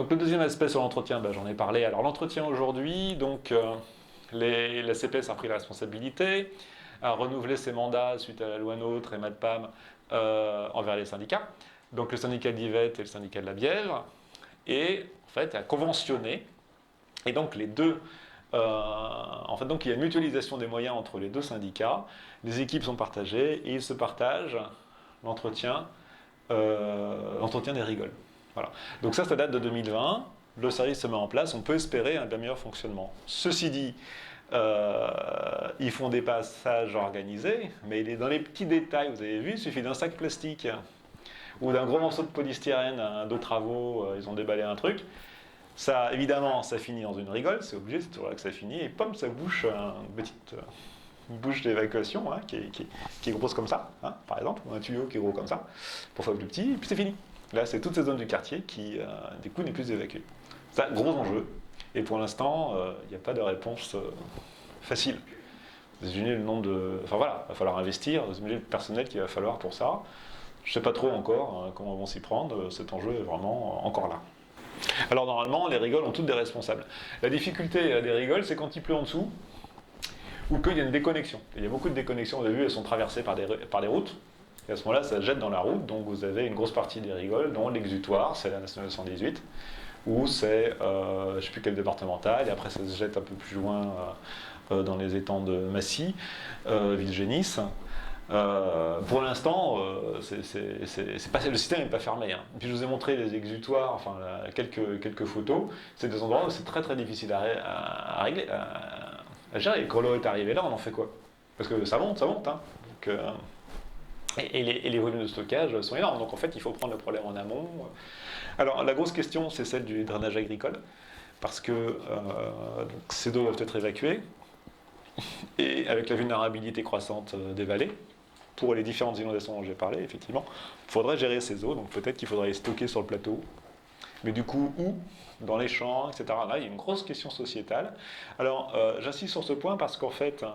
le deuxième aspect sur l'entretien, j'en ai parlé. Alors l'entretien aujourd'hui, la CPS a pris la responsabilité, a renouvelé ses mandats suite à la loi NOTRe et MADPAM envers les syndicats. Donc le syndicat de l'Yvette et le syndicat de la Bièvre, et en fait a conventionné. Et donc les deux En fait, donc il y a une mutualisation des moyens entre les deux syndicats, les équipes sont partagées et ils se partagent l'entretien des rigoles. Voilà. Donc ça date de 2020, le service se met en place, on peut espérer un bien meilleur fonctionnement. Ceci dit, ils font des passages organisés, mais dans les petits détails, vous avez vu, il suffit d'un sac plastique ou d'un gros morceau de polystyrène, de travaux, ils ont déballé un truc. Ça, évidemment, ça finit dans une rigole, c'est obligé, c'est toujours là que ça finit, et pomme, ça bouche une petite bouche d'évacuation hein, qui est grosse comme ça, hein, par exemple, ou un tuyau qui est gros comme ça, pour faire plus petit, et puis c'est fini. Là, c'est toutes ces zones du quartier qui, du coup, n'est plus évacuée. C'est un gros enjeu, et pour l'instant, il n'y a pas de réponse facile. Vous imaginez le nombre de... Enfin voilà, il va falloir investir, vous imaginez le personnel qu'il va falloir pour ça. Je ne sais pas trop encore comment vont s'y prendre, cet enjeu est vraiment encore là. Alors normalement, les rigoles ont toutes des responsables. La difficulté des rigoles, c'est quand il pleut en dessous, ou qu'il y a une déconnexion. Il y a beaucoup de déconnexions, vous avez vu, elles sont traversées par des routes, et à ce moment-là, ça se jette dans la route, donc vous avez une grosse partie des rigoles, dont l'exutoire, c'est la nationale 118, ou c'est, je ne sais plus quel départemental, et après ça se jette un peu plus loin dans les étangs de Massy, Villegénis. Pour l'instant, le système n'est pas fermé. Hein. Puis je vous ai montré les exutoires, enfin quelques photos. C'est des endroits où c'est très très difficile à régler, à gérer. Et quand l'eau est arrivée là, on en fait quoi? Parce que ça monte. Hein. Donc, et les volumes de stockage sont énormes. Donc en fait, il faut prendre le problème en amont. Alors la grosse question, c'est celle du drainage agricole, parce que ces eaux doivent être évacuées. Et avec la vulnérabilité croissante des vallées, pour les différentes inondations dont j'ai parlé, effectivement, il faudrait gérer ces eaux, donc peut-être qu'il faudrait les stocker sur le plateau. Mais du coup, où? Dans les champs, etc. Là, il y a une grosse question sociétale. Alors, j'insiste sur ce point parce qu'en fait,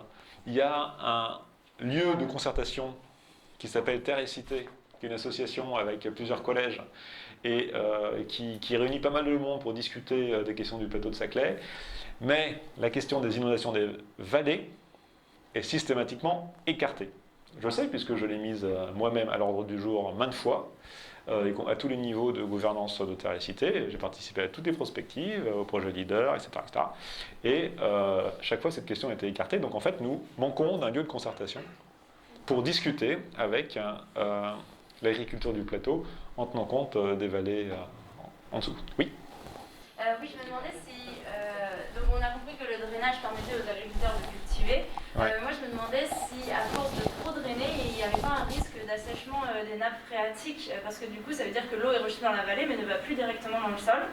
il y a un lieu de concertation qui s'appelle Terre et Cité, qui est une association avec plusieurs collèges et qui réunit pas mal de monde pour discuter des questions du plateau de Saclay. Mais la question des inondations des vallées est systématiquement écartée. Je sais, puisque je l'ai mise moi-même à l'ordre du jour maintes fois, à tous les niveaux de gouvernance de Terre et Cité. J'ai participé à toutes les prospectives, au projet leader, etc. Et chaque fois, cette question a été écartée. Donc en fait, nous manquons d'un lieu de concertation pour discuter avec l'agriculture du plateau en tenant compte des vallées en dessous. Oui. Oui, je me demandais si... donc on a compris que le drainage permettait aux agriculteurs de cultiver. Ouais. Moi, je me demandais si, à force de trop drainer, il n'y avait pas un risque d'assèchement des nappes phréatiques, parce que du coup, ça veut dire que l'eau est rejetée dans la vallée, mais ne va plus directement dans le sol.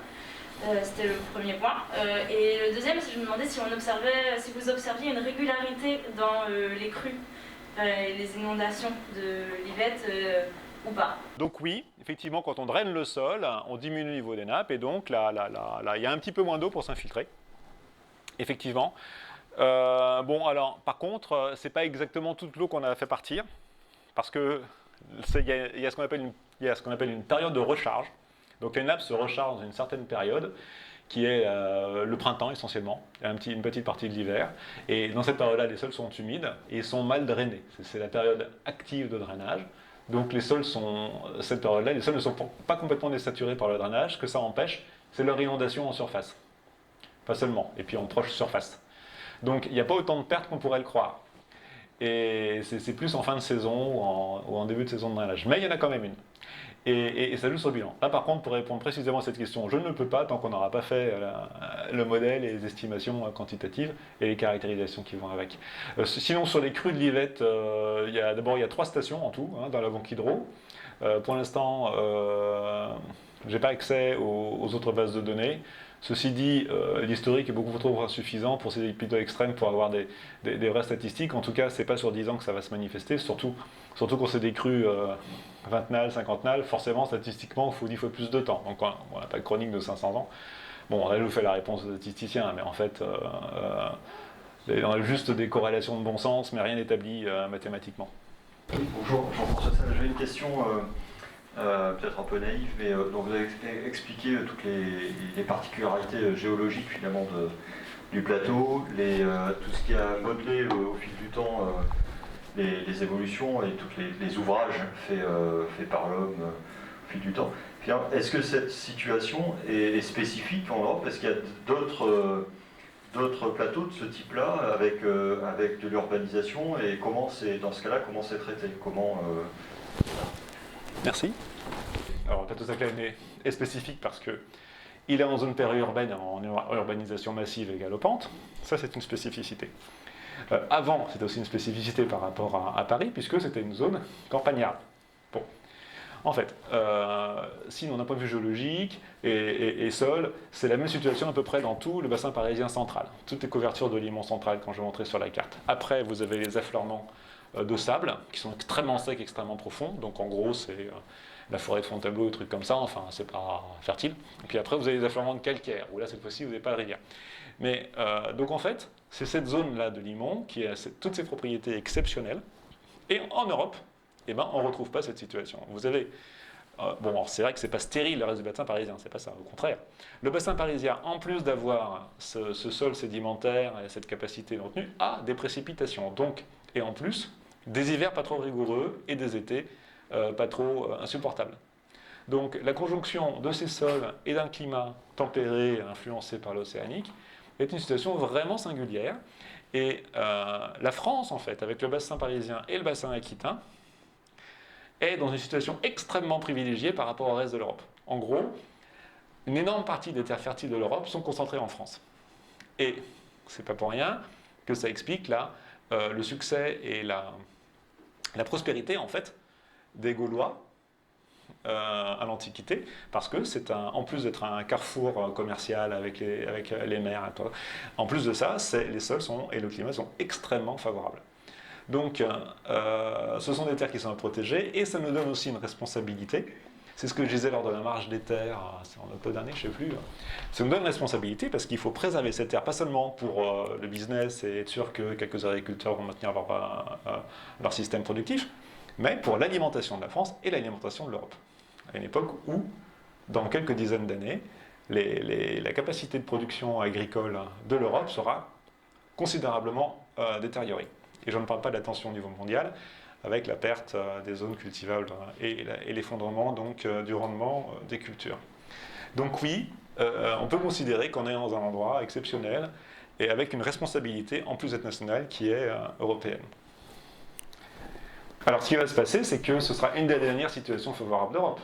C'était le premier point. Et le deuxième, c'est que je me demandais si vous observiez une régularité dans les crues, les inondations de l'Yvette. Ou pas. Donc oui, effectivement, quand on draine le sol, on diminue le niveau des nappes et donc là, il y a un petit peu moins d'eau pour s'infiltrer. Effectivement. Bon, alors, par contre, c'est pas exactement toute l'eau qu'on a fait partir, parce que il y a ce qu'on appelle une période de recharge. Donc les nappes se rechargent dans une certaine période, qui est le printemps essentiellement, une petite partie de l'hiver. Et dans cette période-là, les sols sont humides et sont mal drainés. C'est la période active de drainage. Donc cette période-là, les sols ne sont pas complètement désaturés par le drainage. Ce que ça empêche, c'est leur inondation en surface. Pas seulement, et puis en proche surface. Donc il n'y a pas autant de pertes qu'on pourrait le croire. Et c'est plus en fin de saison ou en début de saison de drainage. Mais il y en a quand même une. Et ça joue sur le bilan. Là par contre, pour répondre précisément à cette question, je ne peux pas tant qu'on n'aura pas fait le modèle et les estimations quantitatives et les caractérisations qui vont avec. Sinon sur les crues de l'Yvette, il y a 3 stations en tout, dans la banque hydro. Pour l'instant, je n'ai pas accès aux autres bases de données. Ceci dit, l'historique est beaucoup trop insuffisant pour ces épisodes extrêmes pour avoir des vraies statistiques. En tout cas, ce n'est pas sur 10 ans que ça va se manifester, surtout quand c'est des crues vingtennales, cinquantennales. Forcément, statistiquement, il faut 10 fois plus de temps. Donc, on n'a pas de chronique de 500 ans. Bon, là, je vous fais la réponse aux statisticiens, mais en fait, on a juste des corrélations de bon sens, mais rien établi mathématiquement. Bonjour, Jean-François Salle. J'avais une question peut-être un peu naïve, mais donc vous avez expliqué toutes les particularités géologiques finalement du plateau, tout ce qui a modelé au fil du temps les évolutions et tous les ouvrages faits par l'homme au fil du temps. Est-ce que cette situation est spécifique en Europe? Est-ce qu'il y a d'autres d'autres plateaux de ce type-là avec de l'urbanisation et dans ce cas-là, comment c'est traité? Merci. Alors, le plateau Sakhalin est spécifique parce que il est en zone périurbaine, en urbanisation massive et galopante. Ça, c'est une spécificité. Avant, c'était aussi une spécificité par rapport à Paris, puisque c'était une zone campagnarde. Bon. En fait, sinon d'un point de vue géologique et sol, c'est la même situation à peu près dans tout le bassin parisien central. Toutes les couvertures de Limon central, quand je vais montrer sur la carte. Après, vous avez les affleurements de sable, qui sont extrêmement secs, extrêmement profonds. Donc en gros, c'est la forêt de Fontainebleau, des trucs comme ça, enfin, c'est pas fertile. Et puis après, vous avez les affleurements de calcaire, où là, cette fois-ci, vous n'avez pas de rivière. Mais, donc en fait, c'est cette zone-là de Limon qui a toutes ces propriétés exceptionnelles. Et en Europe, eh ben, on ne retrouve pas cette situation. Vous avez... bon, c'est vrai que c'est pas stérile le reste du bassin parisien, c'est pas ça, au contraire. Le bassin parisien, en plus d'avoir ce sol sédimentaire et cette capacité de retenue, a des précipitations. Donc, et en plus, des hivers pas trop rigoureux et des étés pas trop insupportables. Donc, la conjonction de ces sols et d'un climat tempéré, influencé par l'océanique, est une situation vraiment singulière. Et la France, en fait, avec le bassin parisien et le bassin aquitain, est dans une situation extrêmement privilégiée par rapport au reste de l'Europe. En gros, une énorme partie des terres fertiles de l'Europe sont concentrées en France. Et c'est pas pour rien que ça explique là le succès et la prospérité, en fait, des Gaulois à l'Antiquité, parce que c'est en plus d'être un carrefour commercial avec les mers, en plus de ça, les sols et le climat sont extrêmement favorables. Donc, ce sont des terres qui sont à protéger, et ça nous donne aussi une responsabilité. C'est ce que je disais lors de la marche des terres, c'est en octobre dernier, je ne sais plus. Ça nous donne une responsabilité parce qu'il faut préserver ces terres, pas seulement pour le business et être sûr que quelques agriculteurs vont maintenir leur système productif, mais pour l'alimentation de la France et l'alimentation de l'Europe. À une époque où, dans quelques dizaines d'années, la capacité de production agricole de l'Europe sera considérablement détériorée. Et je ne parle pas de la tension au niveau mondial, avec la perte des zones cultivables et l'effondrement donc du rendement des cultures. Donc oui, on peut considérer qu'on est dans un endroit exceptionnel et avec une responsabilité, en plus d'être nationale, qui est européenne. Alors ce qui va se passer, c'est que ce sera une des dernières situations favorables d'Europe.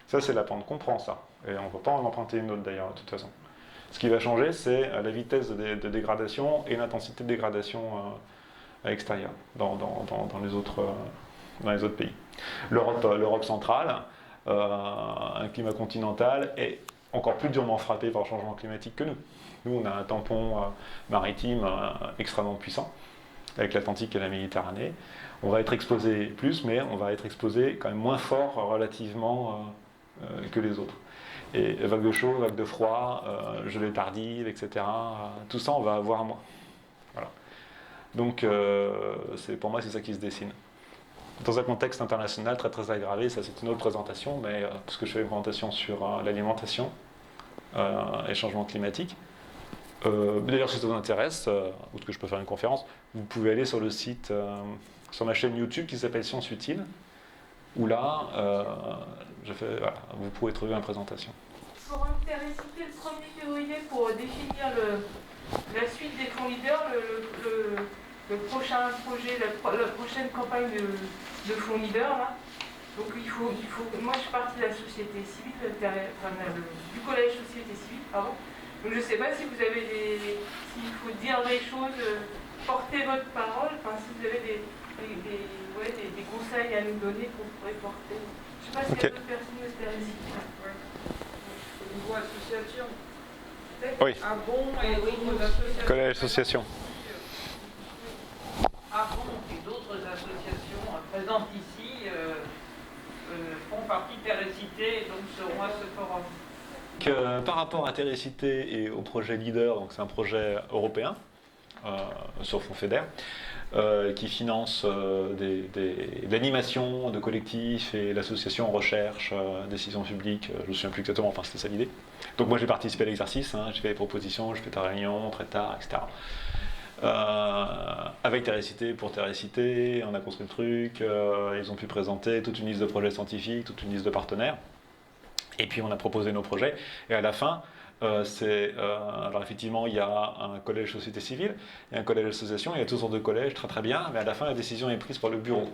Ça, c'est la pente qu'on prend, ça. Et on ne va pas en emprunter une autre, d'ailleurs, de toute façon. Ce qui va changer, c'est la vitesse de dégradation et l'intensité de dégradation à l'extérieur, dans les autres pays. L'Europe centrale, un climat continental, est encore plus durement frappé par le changement climatique que nous. Nous, on a un tampon maritime extrêmement puissant, avec l'Atlantique et la Méditerranée. On va être exposé plus, mais on va être exposé quand même moins fort relativement que les autres. Et vagues de chaud, vagues de froid, gelée tardive, etc. Tout ça, on va avoir moins. Voilà. Donc, pour moi, c'est ça qui se dessine. Dans un contexte international très très aggravé, ça c'est une autre présentation, mais parce que je fais une présentation sur l'alimentation et le changement climatique. D'ailleurs, si ça vous intéresse, ou que je peux faire une conférence, vous pouvez aller sur le site, sur ma chaîne YouTube qui s'appelle Science Utile, où là, vous pourrez trouver ma présentation. Pour interréciter le 1er février pour définir la suite des fonds leaders, le prochain projet, la prochaine campagne de fonds leaders, là. Donc il faut, moi je suis partie de la société civile, du collège société civile, pardon. Donc je ne sais pas si vous avez s'il faut dire des choses, porter votre parole, enfin si vous avez des conseils à nous donner qu'on pourrait porter. Je ne sais pas s'il y a d'autres personnes intéressées. Au niveau association, oui. Arbon et d'autres associations. Collège association. Arbon et d'autres associations présentes ici font partie de Terrecité et donc seront à ce forum. Par rapport à Terrecité et au projet Leader, donc c'est un projet européen sur fonds FEDER, qui finance l'animation de collectifs et l'association recherche, décision publique, je ne me souviens plus exactement, enfin c'était ça l'idée. Donc moi j'ai participé à l'exercice, j'ai fait des propositions, j'ai fait des réunions très tard, etc. Avec Terrecité, pour Terrecité, on a construit le truc, ils ont pu présenter toute une liste de projets scientifiques, toute une liste de partenaires, et puis on a proposé nos projets, et à la fin, Alors effectivement, il y a un collège société civile, il y a un collège association, il y a toutes sortes de collèges, très très bien, mais à la fin, la décision est prise par le bureau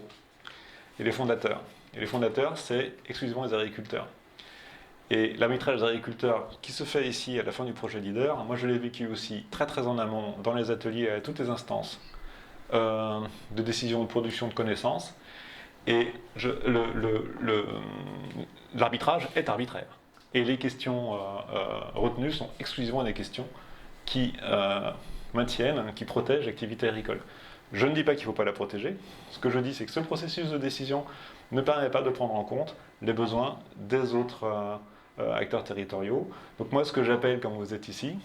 et les fondateurs. Et les fondateurs, c'est exclusivement les agriculteurs. Et l'arbitrage des agriculteurs qui se fait ici à la fin du projet Leader, moi je l'ai vécu aussi très très en amont dans les ateliers à toutes les instances de décision de production de connaissances. Et l'arbitrage est arbitraire. Et les questions retenues sont exclusivement des questions qui maintiennent, qui protègent l'activité agricole. Je ne dis pas qu'il ne faut pas la protéger. Ce que je dis, c'est que ce processus de décision ne permet pas de prendre en compte les besoins des autres acteurs territoriaux. Donc moi, ce que j'appelle, comme vous êtes ici,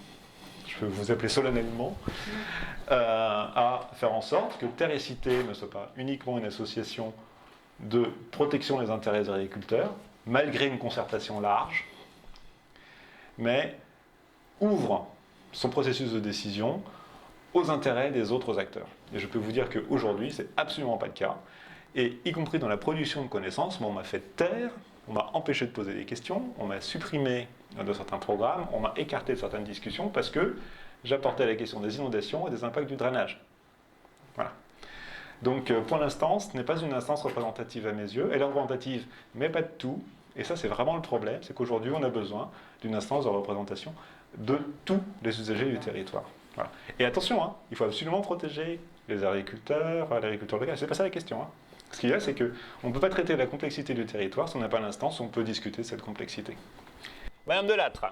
je peux vous appeler solennellement, à faire en sorte que Terre et Cité ne soit pas uniquement une association de protection des intérêts des agriculteurs, malgré une concertation large, mais ouvre son processus de décision aux intérêts des autres acteurs. Et je peux vous dire qu'aujourd'hui, ce n'est absolument pas le cas. Et y compris dans la production de connaissances, on m'a fait taire, on m'a empêché de poser des questions, on m'a supprimé de certains programmes, on m'a écarté de certaines discussions parce que j'apportais la question des inondations et des impacts du drainage. Voilà. Donc pour l'instant, ce n'est pas une instance représentative à mes yeux. Elle est représentative, mais pas de tout. Et ça, c'est vraiment le problème, c'est qu'aujourd'hui, on a besoin d'une instance de représentation de tous les usagers du territoire. Voilà. Et attention, hein, il faut absolument protéger les agriculteurs, l'agriculture locale. C'est pas ça la question. Hein. Ce qu'il y a, c'est qu'on ne peut pas traiter la complexité du territoire si on n'a pas l'instance où on peut discuter de cette complexité. Madame Delattre.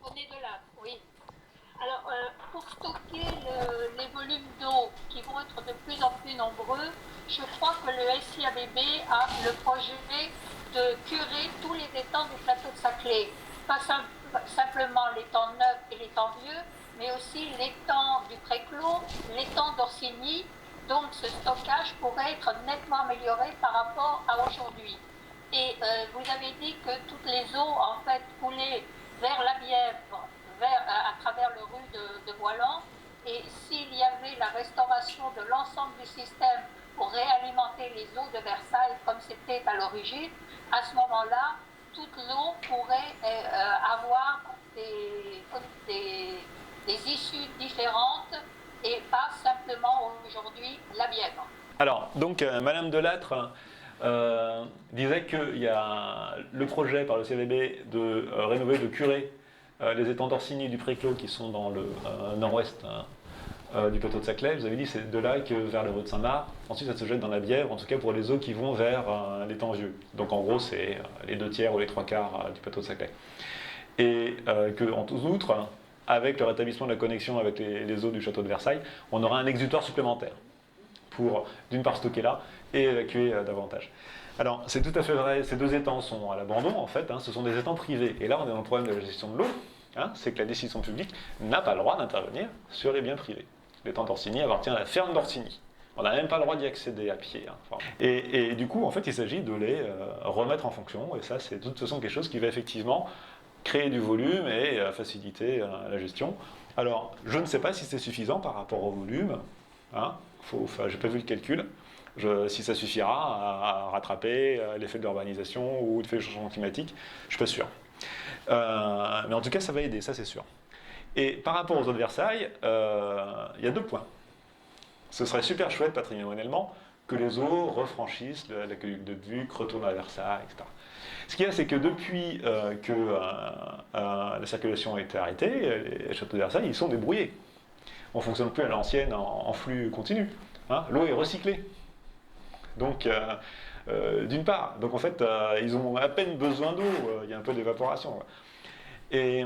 On est Delattre, oui. Alors, pour stocker les volumes d'eau qui vont être de plus en plus nombreux, je crois que le SIABB a le projet de curer tous les étangs du plateau de Saclay. Pas simplement l'étang neuf et l'étang vieux, mais aussi l'étang du Préclos, l'étang d'Orsigny. Donc ce stockage pourrait être nettement amélioré par rapport à aujourd'hui. Et vous avez dit que toutes les eaux en fait coulaient vers la Bièvre, à travers le rue de Boilan. Et s'il y avait la restauration de l'ensemble du système pour réalimenter les eaux de Versailles comme c'était à l'origine, à ce moment-là, toute l'eau pourrait avoir des issues différentes et pas simplement aujourd'hui la Bièvre. Alors, donc, Madame Delattre disait qu'il y a le projet par le CVB de rénover, de curer les étangs d'Orsigny et du Préclos qui sont dans le nord-ouest du plateau de Saclay. Vous avez dit c'est de là que vers le Haut-de-Saint-Marc. Ensuite, ça se jette dans la Bièvre, en tout cas pour les eaux qui vont vers l'étang vieux. Donc, en gros, c'est les 2/3 ou les 3/4 du plateau de Saclay. Et qu'en outre, avec le rétablissement de la connexion avec les eaux du château de Versailles, on aura un exutoire supplémentaire pour, d'une part, stocker là et évacuer davantage. Alors, c'est tout à fait vrai, ces deux étangs sont à l'abandon, en fait, hein, ce sont des étangs privés. Et là, on est dans le problème de la gestion de l'eau, hein, c'est que la décision publique n'a pas le droit d'intervenir sur les biens privés. L'étang d'Orsigny appartient à la ferme d'Orsigny. On n'a même pas le droit d'y accéder à pied. Hein. Enfin, et du coup, en fait, il s'agit de les remettre en fonction, et ça, c'est de toute façon quelque chose qui va effectivement créer du volume et faciliter la gestion. Alors, je ne sais pas si c'est suffisant par rapport au volume. Hein. Je n'ai pas vu le calcul. Si ça suffira à rattraper l'effet de l'urbanisation ou l'effet du changement climatique, je ne suis pas sûr. Mais en tout cas, ça va aider, ça c'est sûr. Et par rapport aux eaux de Versailles, il y a deux points. Ce serait super chouette patrimonialement que les eaux refranchissent l'aqueduc de Buc, retournent à Versailles, etc. Ce qu'il y a, c'est que depuis que la circulation a été arrêtée, les châteaux de Versailles, ils sont débrouillés. On ne fonctionne plus à l'ancienne en flux continu. Hein. L'eau est recyclée. Donc, d'une part, donc en fait, ils ont à peine besoin d'eau, il y a un peu d'évaporation. Et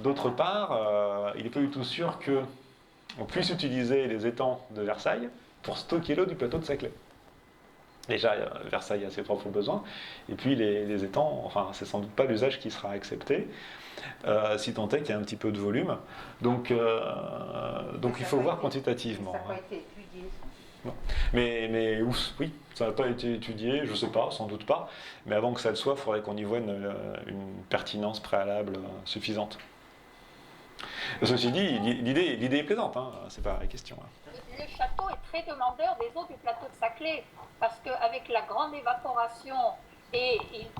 d'autre part, il n'est pas du tout sûr qu'on puisse utiliser les étangs de Versailles pour stocker l'eau du plateau de Saclay. Déjà, Versailles a ses propres besoins, et puis les étangs, enfin, c'est sans doute pas l'usage qui sera accepté, si tant est qu'il y a un petit peu de volume. Donc il faut voir quantitativement. Ça n'a pas été étudié. Non. Mais oui, ça n'a pas été étudié, je ne sais pas, sans doute pas, mais avant que ça le soit, il faudrait qu'on y voie une pertinence préalable suffisante. Ceci dit, l'idée est plaisante, hein, c'est pas la question. Hein. Le château est très demandeur des eaux du plateau de Saclay, parce qu'avec la grande évaporation et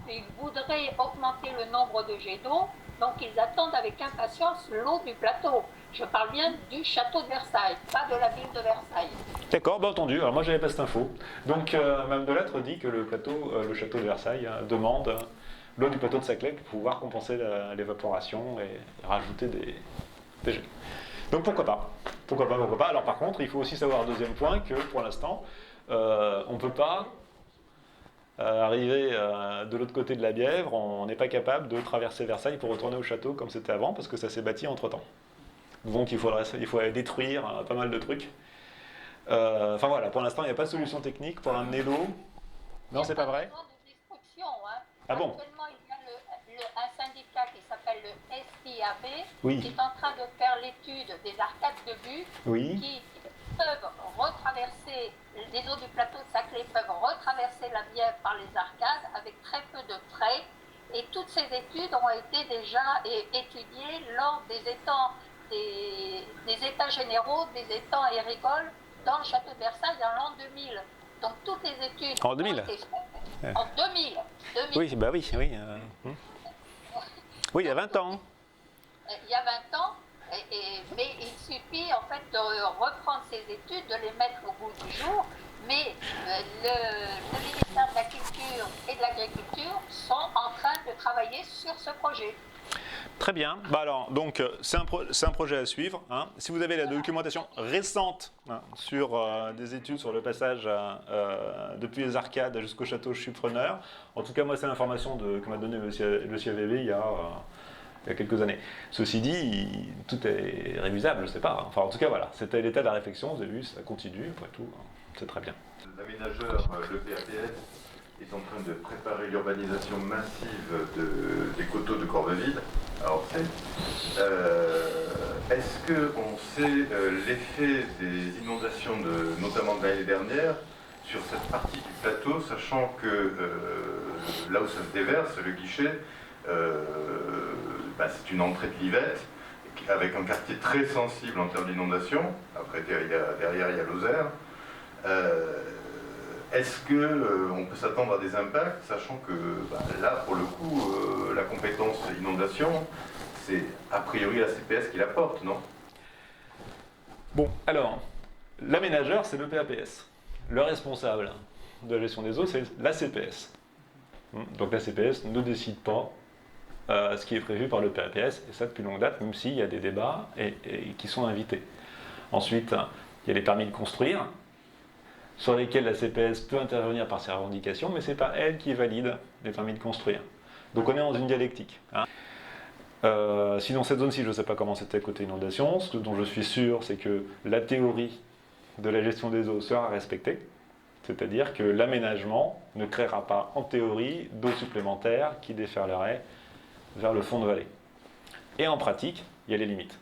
ils voudraient augmenter le nombre de jets d'eau, donc ils attendent avec impatience l'eau du plateau. Je parle bien du château de Versailles, pas de la ville de Versailles. D'accord, bah entendu. Alors moi, j'avais pas cette info. Donc, Mme Delattre dit que le château de Versailles demande l'eau du plateau de Saclay pour pouvoir compenser l'évaporation et rajouter des jets. Donc pourquoi pas. Pourquoi pas. Alors par contre, il faut aussi savoir un deuxième point que pour l'instant, on ne peut pas arriver de l'autre côté de la Bièvre, on n'est pas capable de traverser Versailles pour retourner au château comme c'était avant, parce que ça s'est bâti entre-temps. Donc il faut détruire pas mal de trucs. Enfin voilà, pour l'instant, il n'y a pas de solution technique pour amener l'eau. Non, c'est pas vrai? Ah bon? Actuellement, il y a un syndicat qui s'appelle le SIAB, Oui. qui est en train de faire l'étude des arcades de but, Oui. qui peuvent retraverser, les eaux du plateau de Saclay peuvent retraverser la Bièvre par les arcades avec très peu de frais. Et toutes ces études ont été déjà étudiées lors des états généraux, des étangs et rigoles dans le château de Versailles en l'an 2000. Donc toutes les études En 2000. ont été faites en 2000. Oui, bah oui. Oui, il y a 20 ans. Il y a 20 ans, mais il suffit en fait de reprendre ces études, de les mettre au goût du jour, mais le ministère de la Culture et de l'Agriculture sont en train de travailler sur ce projet. Très bien. Bah alors, donc, c'est un projet à suivre. Hein. Si vous avez la documentation récente sur des études sur le passage depuis les arcades jusqu'au château, je suis preneur. En tout cas, moi, c'est l'information que m'a donné le CAVB il y a quelques années. Ceci dit, tout est révisable, je ne sais pas. Enfin, en tout cas, voilà. C'était l'état de la réflexion. Vous avez vu, ça continue. Après tout, c'est très bien. L'aménageur, le PAPS, est en train de préparer l'urbanisation massive des coteaux de Corbeville. Alors, est-ce qu'on sait l'effet des inondations, notamment de l'année dernière, sur cette partie du plateau, sachant que là où ça se déverse, le guichet, c'est une entrée de l'Yvette, avec un quartier très sensible en termes d'inondation. Après, derrière, il y a Lozère. Est-ce qu'on peut s'attendre à des impacts, sachant que là, pour le coup, la compétence inondation, c'est a priori la CPS qui la porte, non? Bon, alors, l'aménageur, c'est le PAPS. Le responsable de la gestion des eaux, c'est la CPS. Donc la CPS ne décide pas ce qui est prévu par le PAPS, et ça depuis longue date, même s'il y a des débats et qui sont invités. Ensuite, il y a les permis de construire, sur lesquels la CPS peut intervenir par ses revendications, mais ce n'est pas elle qui valide les permis de construire. Donc on est dans une dialectique. Hein. Sinon, cette zone-ci, je ne sais pas comment c'était côté inondation. Ce dont je suis sûr, c'est que la théorie de la gestion des eaux sera respectée. C'est-à-dire que l'aménagement ne créera pas, en théorie, d'eau supplémentaire qui déferlerait vers le fond de vallée. Et en pratique, il y a les limites.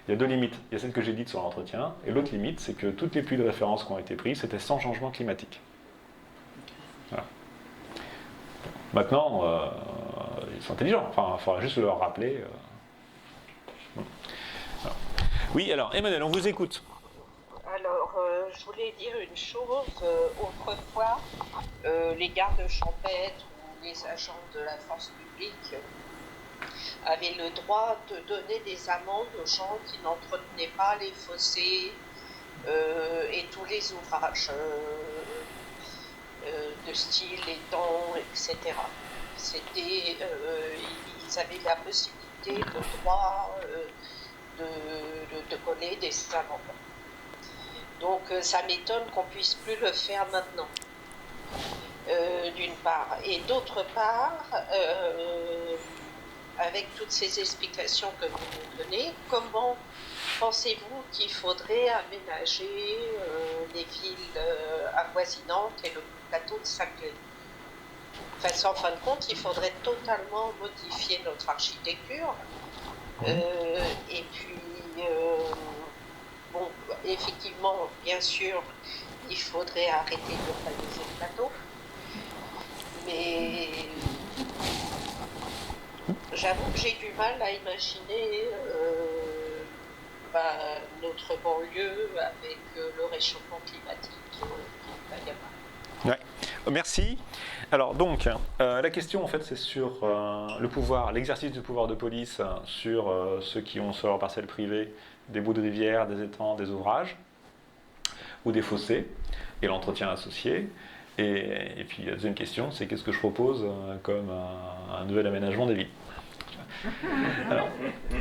Il y a deux limites. Il y a celle que j'ai dite sur l'entretien, et l'autre limite, c'est que toutes les pluies de référence qui ont été prises, c'était sans changement climatique. Voilà. Maintenant, ils sont intelligents. Enfin, il faudra juste leur rappeler. Voilà. Oui, alors, Emmanuel, on vous écoute. Alors, je voulais dire une chose. Autrefois, les gardes champêtres ou les agents de la force publique avaient le droit de donner des amendes aux gens qui n'entretenaient pas les fossés et tous les ouvrages de style, étangs, etc. Ils avaient la possibilité, le droit de coller des amendes. Donc ça m'étonne qu'on ne puisse plus le faire maintenant, d'une part. Et d'autre part, avec toutes ces explications que vous nous donnez, comment pensez-vous qu'il faudrait aménager les villes avoisinantes et le plateau de Saclay? En fin de compte, il faudrait totalement modifier notre architecture. Et puis, effectivement, bien sûr, il faudrait arrêter d'urbaniser le plateau. Mais j'avoue que j'ai du mal à imaginer notre banlieue avec le réchauffement climatique qu'il va y avoir. Ouais. Merci. Alors donc, la question en fait c'est sur le pouvoir, l'exercice du pouvoir de police sur ceux qui ont sur leur parcelle privée des bouts de rivière, des étangs, des ouvrages ou des fossés et l'entretien associé. Et puis la deuxième question, c'est qu'est-ce que je propose comme un nouvel aménagement des villes. Alors,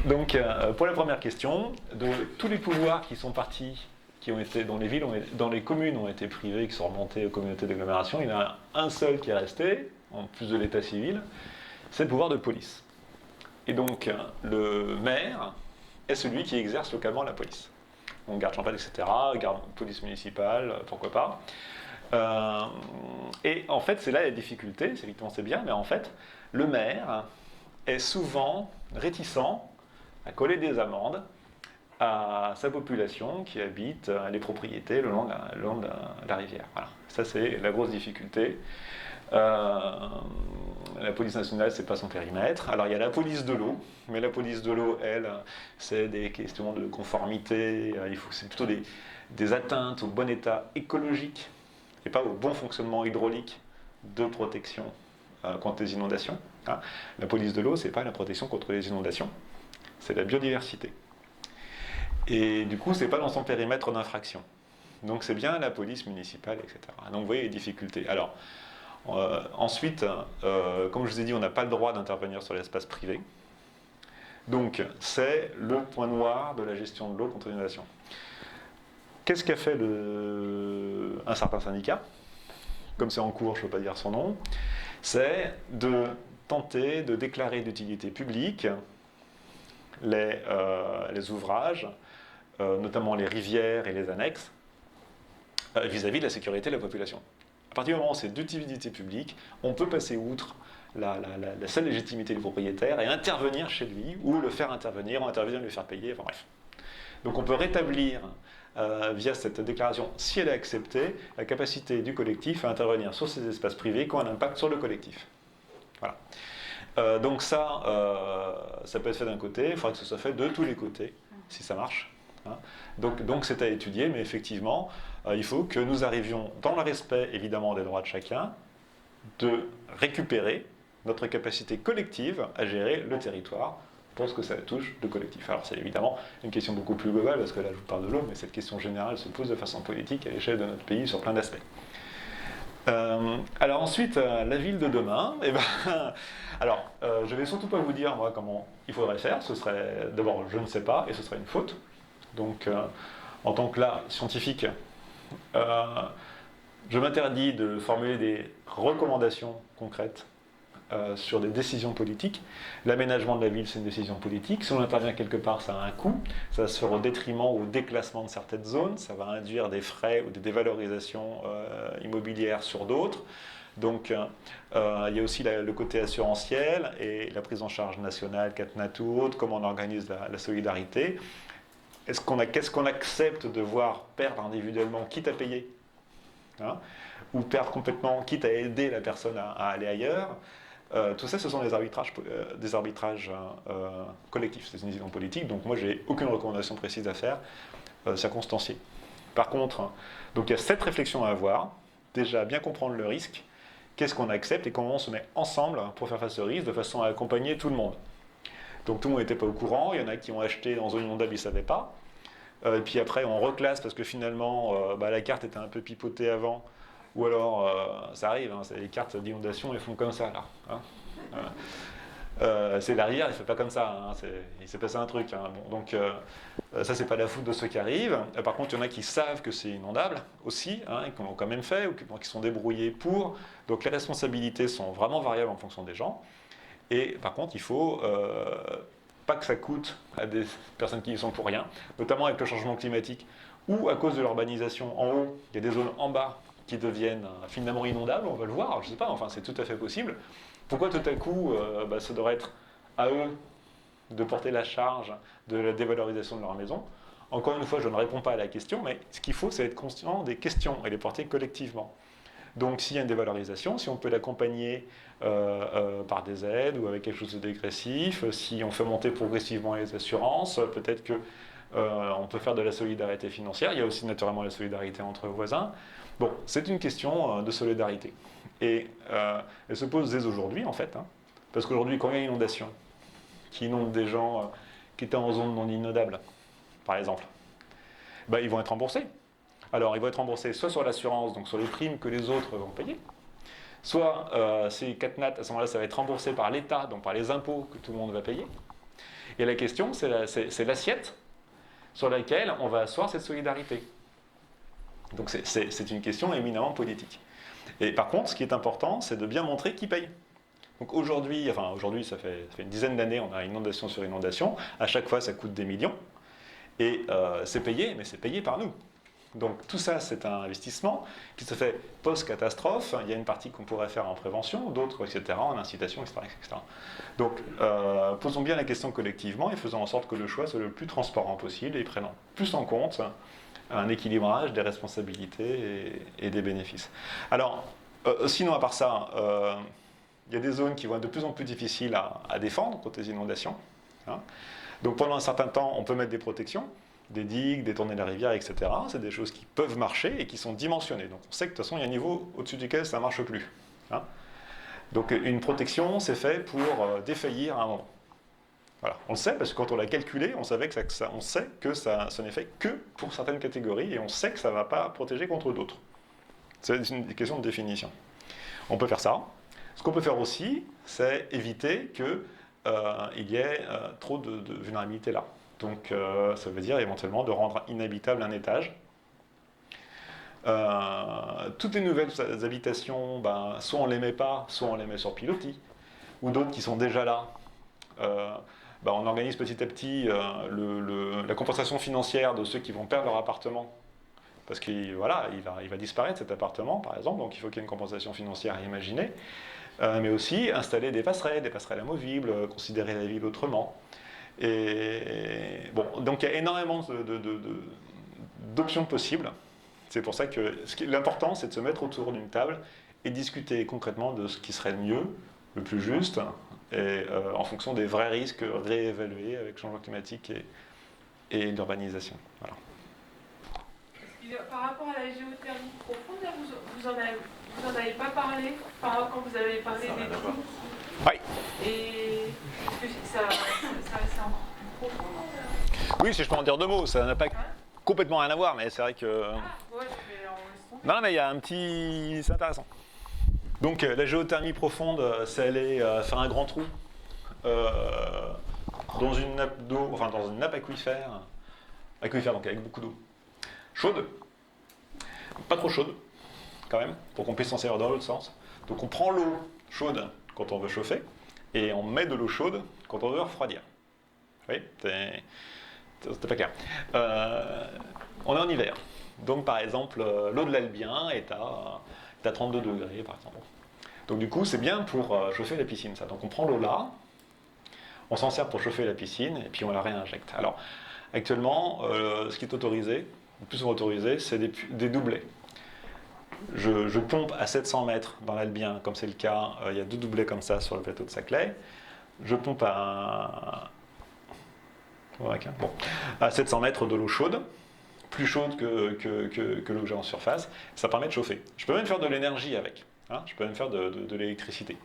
donc pour la première question, de tous les pouvoirs qui sont partis, qui ont été, dont les communes ont été privées, qui sont remontés aux communautés d'agglomération, il y en a un seul qui est resté, en plus de l'état civil, c'est le pouvoir de police. Et donc le maire est celui qui exerce localement la police. Donc garde champêtre, etc., garde police municipale, pourquoi pas. Et en fait, c'est là la difficulté, effectivement c'est bien, mais en fait, le maire est souvent réticent à coller des amendes à sa population qui habite les propriétés le long de la rivière. Voilà. Ça, c'est la grosse difficulté. La police nationale, c'est pas son périmètre. Alors, il y a la police de l'eau, mais la police de l'eau, elle, c'est des questions de conformité. C'est plutôt des atteintes au bon état écologique et pas au bon fonctionnement hydraulique de protection contre les inondations. Hein. La police de l'eau, c'est pas la protection contre les inondations, c'est la biodiversité. Et du coup, c'est pas dans son périmètre d'infraction. Donc c'est bien la police municipale, etc. Donc vous voyez les difficultés. Alors, ensuite, comme je vous ai dit, on n'a pas le droit d'intervenir sur l'espace privé. Donc c'est le point noir de la gestion de l'eau contre l'inondation. Qu'est-ce qu'a fait un certain syndicat? Comme c'est en cours, je ne peux pas dire son nom. C'est de tenter de déclarer d'utilité publique les ouvrages, notamment les rivières et les annexes, vis-à-vis de la sécurité de la population. À partir du moment où c'est d'utilité publique, on peut passer outre la seule légitimité du propriétaire et intervenir chez lui, ou le faire intervenir, ou intervenir, le faire payer, enfin bref. Donc on peut rétablir, via cette déclaration, si elle est acceptée, la capacité du collectif à intervenir sur ces espaces privés qui ont un impact sur le collectif. Voilà. Donc ça peut être fait d'un côté, il faudra que ce soit fait de tous les côtés, si ça marche. Hein. Donc c'est à étudier, mais effectivement, il faut que nous arrivions, dans le respect évidemment des droits de chacun, de récupérer notre capacité collective à gérer le territoire pour ce que ça touche de collectif. Alors c'est évidemment une question beaucoup plus globale, parce que là je vous parle de l'eau, mais cette question générale se pose de façon politique à l'échelle de notre pays sur plein d'aspects. Alors ensuite, la ville de demain, je vais surtout pas vous dire moi comment il faudrait faire, ce serait, d'abord je ne sais pas, et ce serait une faute. Donc en tant que scientifique, je m'interdis de formuler des recommandations concrètes sur des décisions politiques. L'aménagement de la ville, c'est une décision politique. Si on intervient quelque part, ça a un coût. Ça va se faire au détriment ou au déclassement de certaines zones. Ça va induire des frais ou des dévalorisations immobilières sur d'autres. Donc, il y a aussi le côté assurantiel et la prise en charge nationale, CatNat ou autre, comment on organise la solidarité. Qu'est-ce qu'on accepte de voir perdre individuellement, quitte à payer, hein, ou perdre complètement, quitte à aider la personne à aller ailleurs. Tout ça, ce sont des arbitrages collectifs, c'est une décision politique, donc moi, j'ai aucune recommandation précise à faire, circonstanciée. Par contre, donc il y a cette réflexion à avoir, déjà bien comprendre le risque, qu'est-ce qu'on accepte et comment on se met ensemble pour faire face au risque, de façon à accompagner tout le monde. Donc tout le monde n'était pas au courant, il y en a qui ont acheté dans zone inondable, ils ne savaient pas. Et puis après, on reclasse parce que finalement, la carte était un peu pipotée avant. Ou alors, ça arrive, hein, les cartes d'inondation, elles font comme ça, là. Hein. C'est la rivière, elle ne fait pas comme ça. Hein, il s'est passé un truc. Hein. Bon, donc, ça, c'est pas la faute de ceux qui arrivent. Par contre, il y en a qui savent que c'est inondable aussi, hein, et qui l'ont quand même fait, ou qui sont débrouillés pour. Donc, les responsabilités sont vraiment variables en fonction des gens. Et par contre, il faut pas que ça coûte à des personnes qui y sont pour rien, notamment avec le changement climatique, ou à cause de l'urbanisation en haut, il y a des zones en bas qui deviennent finalement inondables, on va le voir, alors, je ne sais pas, enfin c'est tout à fait possible. Pourquoi tout à coup, ça devrait être à eux de porter la charge de la dévalorisation de leur maison? Encore une fois, je ne réponds pas à la question, mais ce qu'il faut, c'est être conscient des questions et les porter collectivement. Donc s'il y a une dévalorisation, si on peut l'accompagner par des aides ou avec quelque chose de dégressif, si on fait monter progressivement les assurances, peut-être qu'on peut faire de la solidarité financière. Il y a aussi naturellement la solidarité entre voisins. Bon, c'est une question de solidarité. Et elle se pose dès aujourd'hui, en fait, hein, parce qu'aujourd'hui, quand il y a une inondation qui inonde des gens qui étaient en zone non inondable, par exemple, ben, ils vont être remboursés. Alors, ils vont être remboursés soit sur l'assurance, donc sur les primes que les autres vont payer, soit ces 4 nat, à ce moment-là, ça va être remboursé par l'État, donc par les impôts que tout le monde va payer. Et la question, c'est l'assiette sur laquelle on va asseoir cette solidarité. Donc c'est une question éminemment politique. Et par contre, ce qui est important, c'est de bien montrer qui paye. Donc aujourd'hui, ça fait une dizaine d'années, on a inondation sur inondation. À chaque fois, ça coûte des millions. Et c'est payé, mais c'est payé par nous. Donc tout ça, c'est un investissement qui se fait post-catastrophe. Il y a une partie qu'on pourrait faire en prévention, d'autres, etc., en incitation, etc. etc. Donc posons bien la question collectivement et faisons en sorte que le choix soit le plus transparent possible et prenant plus en compte un équilibrage des responsabilités et des bénéfices. Alors, sinon, à part ça, il y a des zones qui vont être de plus en plus difficiles à défendre contre les inondations. Hein. Donc pendant un certain temps, on peut mettre des protections, des digues, détourner la rivière, etc. C'est des choses qui peuvent marcher et qui sont dimensionnées. Donc on sait que de toute façon, il y a un niveau au-dessus duquel ça ne marche plus. Hein. Donc une protection, c'est fait pour défaillir à un moment. Voilà. On le sait parce que quand on l'a calculé, on sait que ça n'est fait que pour certaines catégories et on sait que ça ne va pas protéger contre d'autres. C'est une question de définition. On peut faire ça. Ce qu'on peut faire aussi, c'est éviter qu'il y ait trop de vulnérabilité là. Donc ça veut dire éventuellement de rendre inhabitable un étage. Toutes les nouvelles habitations, soit on ne les met pas, soit on les met sur pilotis, ou d'autres qui sont déjà là. On organise petit à petit la compensation financière de ceux qui vont perdre leur appartement. Parce qu'il va disparaître cet appartement, par exemple, donc il faut qu'il y ait une compensation financière à imaginer. Mais aussi installer des passerelles amovibles, considérer la ville autrement. Et bon, donc il y a énormément d'options possibles. C'est pour ça que l'important, c'est de se mettre autour d'une table et discuter concrètement de ce qui serait le mieux, le plus juste, et en fonction des vrais risques réévalués avec le changement climatique et l'urbanisation. Voilà. Par rapport à la géothermie profonde, vous en avez pas parlé quand vous avez parlé des trous. Oui. Et ça c'est encore plus profond. Oui, si je peux en dire deux mots, ça n'a pas complètement rien à voir, mais c'est vrai que... Ouais, mais non, mais il y a un petit... C'est intéressant. Donc la géothermie profonde, c'est aller faire un grand trou dans une nappe d'eau, enfin dans une nappe aquifère donc avec beaucoup d'eau. Chaude, pas trop chaude quand même, pour qu'on puisse s'en servir dans l'autre sens. Donc on prend l'eau chaude quand on veut chauffer, et on met de l'eau chaude quand on veut refroidir. Oui, c'était pas clair. On est en hiver, donc par exemple l'eau de l'Albien est à 32 degrés par exemple. Donc du coup c'est bien pour chauffer la piscine ça. Donc on prend l'eau là, on s'en sert pour chauffer la piscine, et puis on la réinjecte. Alors actuellement, ce qui est autorisé, le plus souvent autorisé, c'est des doublets. Je pompe à 700 mètres dans l'Albien, comme c'est le cas, il y a 2 doublets comme ça sur le plateau de Saclay. Je pompe à 700 mètres de l'eau chaude, plus chaude que l'eau que j'ai en surface. Ça permet de chauffer. Je peux même faire de l'énergie avec. Hein, je peux même faire de l'électricité.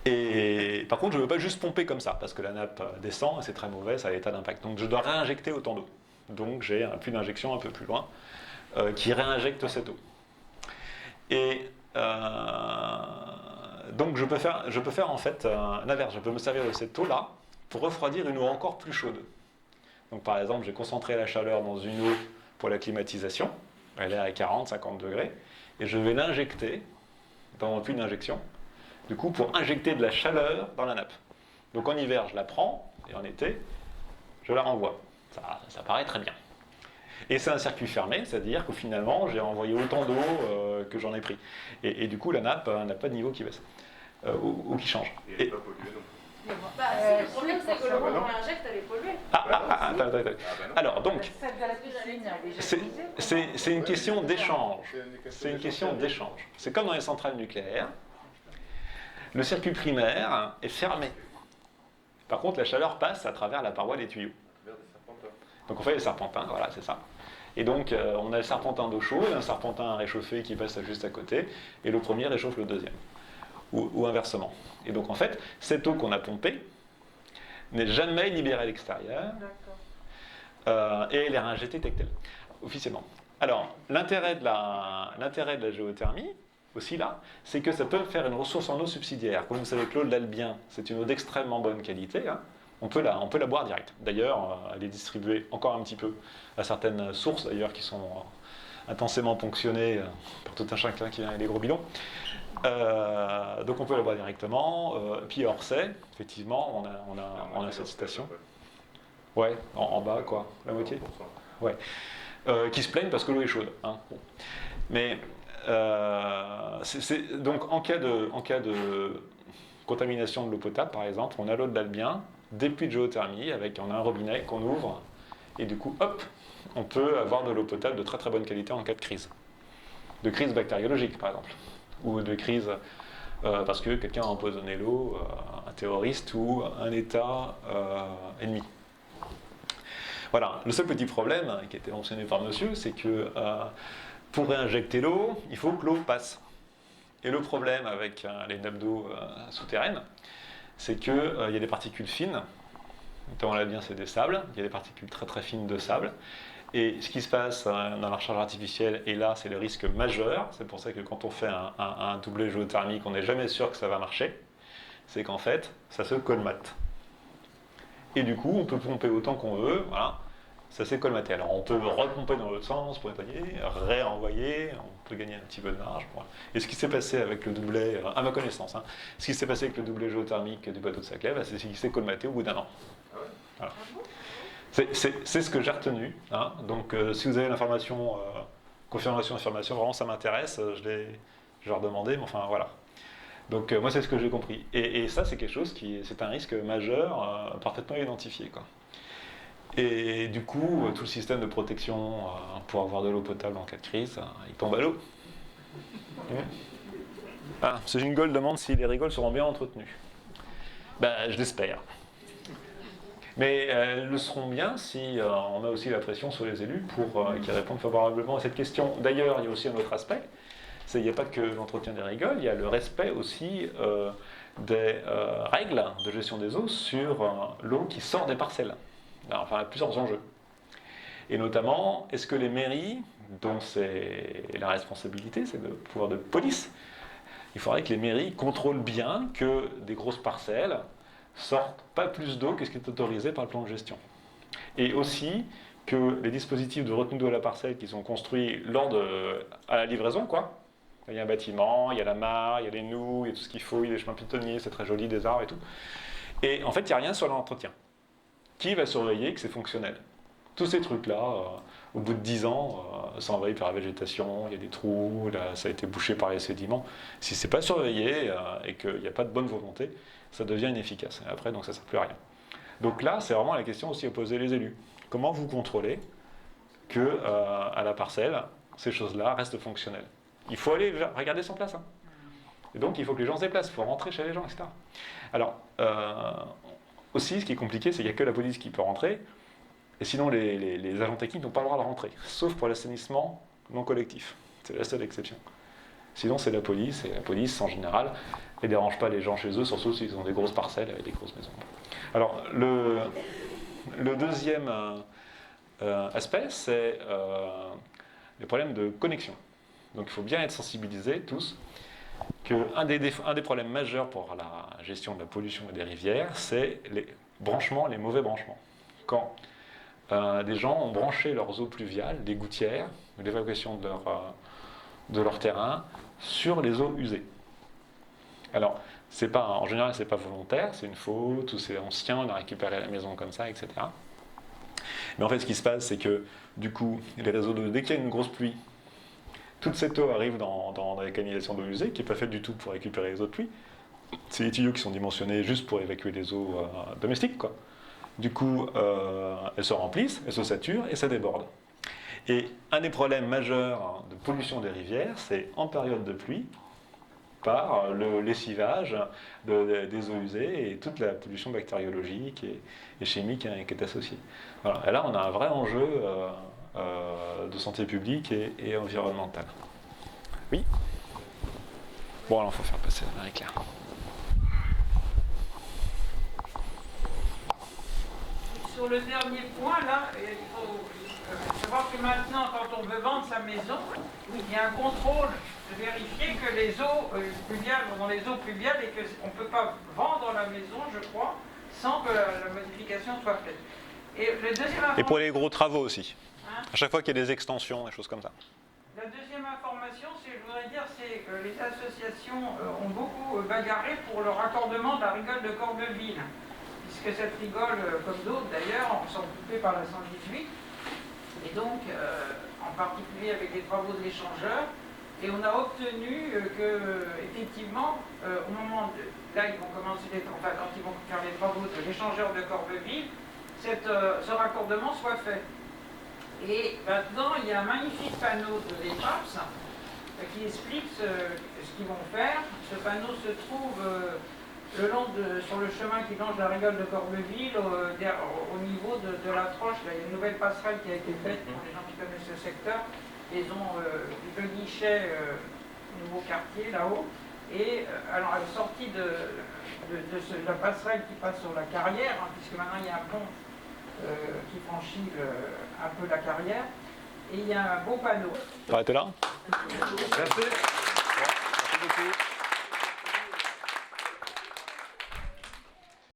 Et par contre, je ne veux pas juste pomper comme ça, parce que la nappe descend et c'est très mauvais, ça a l'état d'impact. Donc je dois réinjecter autant d'eau. Donc j'ai un puits d'injection un peu plus loin qui réinjecte cette eau. Et donc je peux faire en fait l'inverse. Je peux me servir de cette eau-là pour refroidir une eau encore plus chaude. Donc par exemple, j'ai concentré la chaleur dans une eau pour la climatisation. Elle est à 40-50 degrés. Et je vais l'injecter dans mon puits d'injection. Du coup, pour injecter de la chaleur dans la nappe. Donc en hiver, je la prends, et en été, je la renvoie. Ça paraît très bien. Et c'est un circuit fermé, c'est-à-dire que finalement, j'ai envoyé autant d'eau que j'en ai pris. Et du coup, la nappe n'a pas de niveau qui baisse, ou qui change. Et elle n'est pas polluée non plus. Le problème, c'est que le moment où on l'injecte, elle est polluée. Attends. Alors, donc, c'est une question d'échange. C'est une question d'échange. C'est comme dans les centrales nucléaires. Le circuit primaire est fermé. Par contre, la chaleur passe à travers la paroi des tuyaux. Donc on fait les serpentins, voilà, c'est ça. Et donc, on a le serpentin d'eau chaude, un serpentin réchauffé qui passe juste à côté, et le premier réchauffe le deuxième, ou inversement. Et donc, en fait, cette eau qu'on a pompée n'est jamais libérée à l'extérieur, et elle est réinjectée telle quelle, officiellement. Alors, l'intérêt de la géothermie, aussi là, c'est que ça peut faire une ressource en eau subsidiaire. Comme vous savez que l'eau de l'Albien, c'est une eau d'extrêmement bonne qualité, hein. On peut la boire direct. D'ailleurs, elle est distribuée encore un petit peu à certaines sources, d'ailleurs, qui sont intensément ponctionnées par tout un chacun qui vient avec des gros bidons. Donc on peut la boire directement. Puis à Orsay, effectivement, on a cette station. Ouais, en bas, quoi, la moitié. Ouais. Qui se plaignent parce que l'eau est chaude. Hein. Bon. Mais, donc en cas de contamination de l'eau potable, par exemple, on a l'eau de l'Albien, des puits de géothermie, on a un robinet qu'on ouvre, et du coup, hop, on peut avoir de l'eau potable de très très bonne qualité en cas de crise. De crise bactériologique, par exemple. Ou de crise parce que quelqu'un a empoisonné l'eau, un terroriste ou un État ennemi. Voilà, le seul petit problème qui a été mentionné par monsieur, c'est que pour réinjecter l'eau, il faut que l'eau passe. Et le problème avec les nappes d'eau souterraines, c'est qu'il y a des particules fines, notamment là bien c'est des sables, il y a des particules très très fines de sable, et ce qui se passe dans la recharge artificielle, et là c'est le risque majeur, c'est pour ça que quand on fait un doublé géothermique, on n'est jamais sûr que ça va marcher, c'est qu'en fait, ça se colmate. Et du coup, on peut pomper autant qu'on veut, voilà, ça s'est colmaté. Alors on peut repomper dans l'autre sens pour nettoyer, réenvoyer, on peut gagner un petit peu de marge. Voilà. Et ce qui s'est passé avec le doublet, à ma connaissance, hein, ce qui s'est passé avec le doublet géothermique du bateau de Saclay, c'est ce qui s'est colmaté au bout d'un an. Voilà. C'est ce que j'ai retenu. Hein. Donc si vous avez l'information, confirmation, affirmation, vraiment ça m'intéresse, je vais leur demander, mais enfin voilà. Donc moi c'est ce que j'ai compris. Et ça c'est quelque chose c'est un risque majeur, parfaitement identifié, quoi. Et du coup, tout le système de protection pour avoir de l'eau potable en cas de crise, il tombe à l'eau. Ah, ce jingle demande si les rigoles seront bien entretenues. Ben, je l'espère. Mais elles le seront bien si on a aussi la pression sur les élus pour qu'ils répondent favorablement à cette question. D'ailleurs, il y a aussi un autre aspect. Il n'y a pas que l'entretien des rigoles, il y a le respect aussi des règles de gestion des eaux sur l'eau qui sort des parcelles. Alors, enfin, il y a plusieurs enjeux. Et notamment, est-ce que les mairies, dont c'est la responsabilité, c'est le pouvoir de police, il faudrait que les mairies contrôlent bien que des grosses parcelles sortent pas plus d'eau que ce qui est autorisé par le plan de gestion. Et aussi que les dispositifs de retenue d'eau à la parcelle qui sont construits à la livraison, quoi. Il y a un bâtiment, il y a la mare, il y a les noues, il y a tout ce qu'il faut, il y a des chemins piétonniers, c'est très joli, des arbres et tout. Et en fait, il n'y a rien sur l'entretien. Qui va surveiller que c'est fonctionnel? Tous ces trucs-là, au bout de 10 ans, ça envahit par la végétation, il y a des trous, là, ça a été bouché par les sédiments. Si ce n'est pas surveillé et qu'il n'y a pas de bonne volonté, ça devient inefficace. Et après, donc ça ne sert plus à rien. Donc là, c'est vraiment la question aussi à poser les élus. Comment vous contrôlez que à la parcelle, ces choses-là restent fonctionnelles? Il faut aller regarder sur place. Hein. Et donc, il faut que les gens se déplacent, il faut rentrer chez les gens, etc. Alors, aussi, ce qui est compliqué, c'est qu'il n'y a que la police qui peut rentrer, et sinon, les agents techniques n'ont pas le droit de rentrer, sauf pour l'assainissement non collectif. C'est la seule exception. Sinon, c'est la police, et la police, en général, ne dérange pas les gens chez eux, surtout s'ils ont des grosses parcelles avec des grosses maisons. Alors, le deuxième aspect, c'est les problèmes de connexion. Donc, il faut bien être sensibilisés, tous, qu'un des problèmes majeurs pour la gestion de la pollution et des rivières, c'est les mauvais branchements. Quand des gens ont branché leurs eaux pluviales, des gouttières, l'évacuation de leur terrain, sur les eaux usées. Alors, en général, ce n'est pas volontaire, c'est une faute, ou c'est ancien, on a récupéré la maison comme ça, etc. Mais en fait, ce qui se passe, c'est que, du coup, les réseaux d'eau, dès qu'il y a une grosse pluie, toute cette eau arrive dans les canalisations d'eau usée, qui n'est pas faite du tout pour récupérer les eaux de pluie. C'est des tuyaux qui sont dimensionnés juste pour évacuer les eaux domestiques, quoi. Du coup, elles se remplissent, elles se saturent et ça déborde. Et un des problèmes majeurs de pollution des rivières, c'est en période de pluie, par le lessivage des eaux usées et toute la pollution bactériologique et chimique qui est associée. Voilà. Et là, on a un vrai enjeu de santé publique et environnementale. Oui. Bon, alors il faut faire passer la Marie-Claire. Sur le dernier point, là, il faut savoir que maintenant, quand on veut vendre sa maison, il y a un contrôle de vérifier que les eaux pluviales vont dans les eaux pluviales et qu'on ne peut pas vendre la maison, je crois, sans que la modification soit faite. Et, le deuxième et pour les gros travaux aussi. Hein, à chaque fois qu'il y a des extensions, des choses comme ça. la deuxième information, je voudrais dire, c'est que les associations ont beaucoup bagarré pour le raccordement de la rigole de Corbeville. Puisque cette rigole, comme d'autres d'ailleurs, sont coupées par la 118. Et donc, en particulier avec les travaux de l'échangeur. Et on a obtenu que, effectivement, au moment de... Là, ils vont commencer, quand ils vont faire les travaux de l'échangeur de Corbeville, ce raccordement soit fait. Et maintenant, il y a un magnifique panneau de l'EPAPS qui explique ce qu'ils vont faire. Ce panneau se trouve sur le chemin qui longe la rigole de Corbeville, au niveau de la Troche. Là, il y a une nouvelle passerelle qui a été faite pour les gens qui connaissent ce secteur. Ils ont le guichet nouveau quartier là-haut. Et alors, à la sortie de la passerelle qui passe sur la carrière, hein, puisque maintenant il y a un pont qui franchit un peu la carrière, et il y a un beau panneau. Arrêtez là. Merci. Merci beaucoup.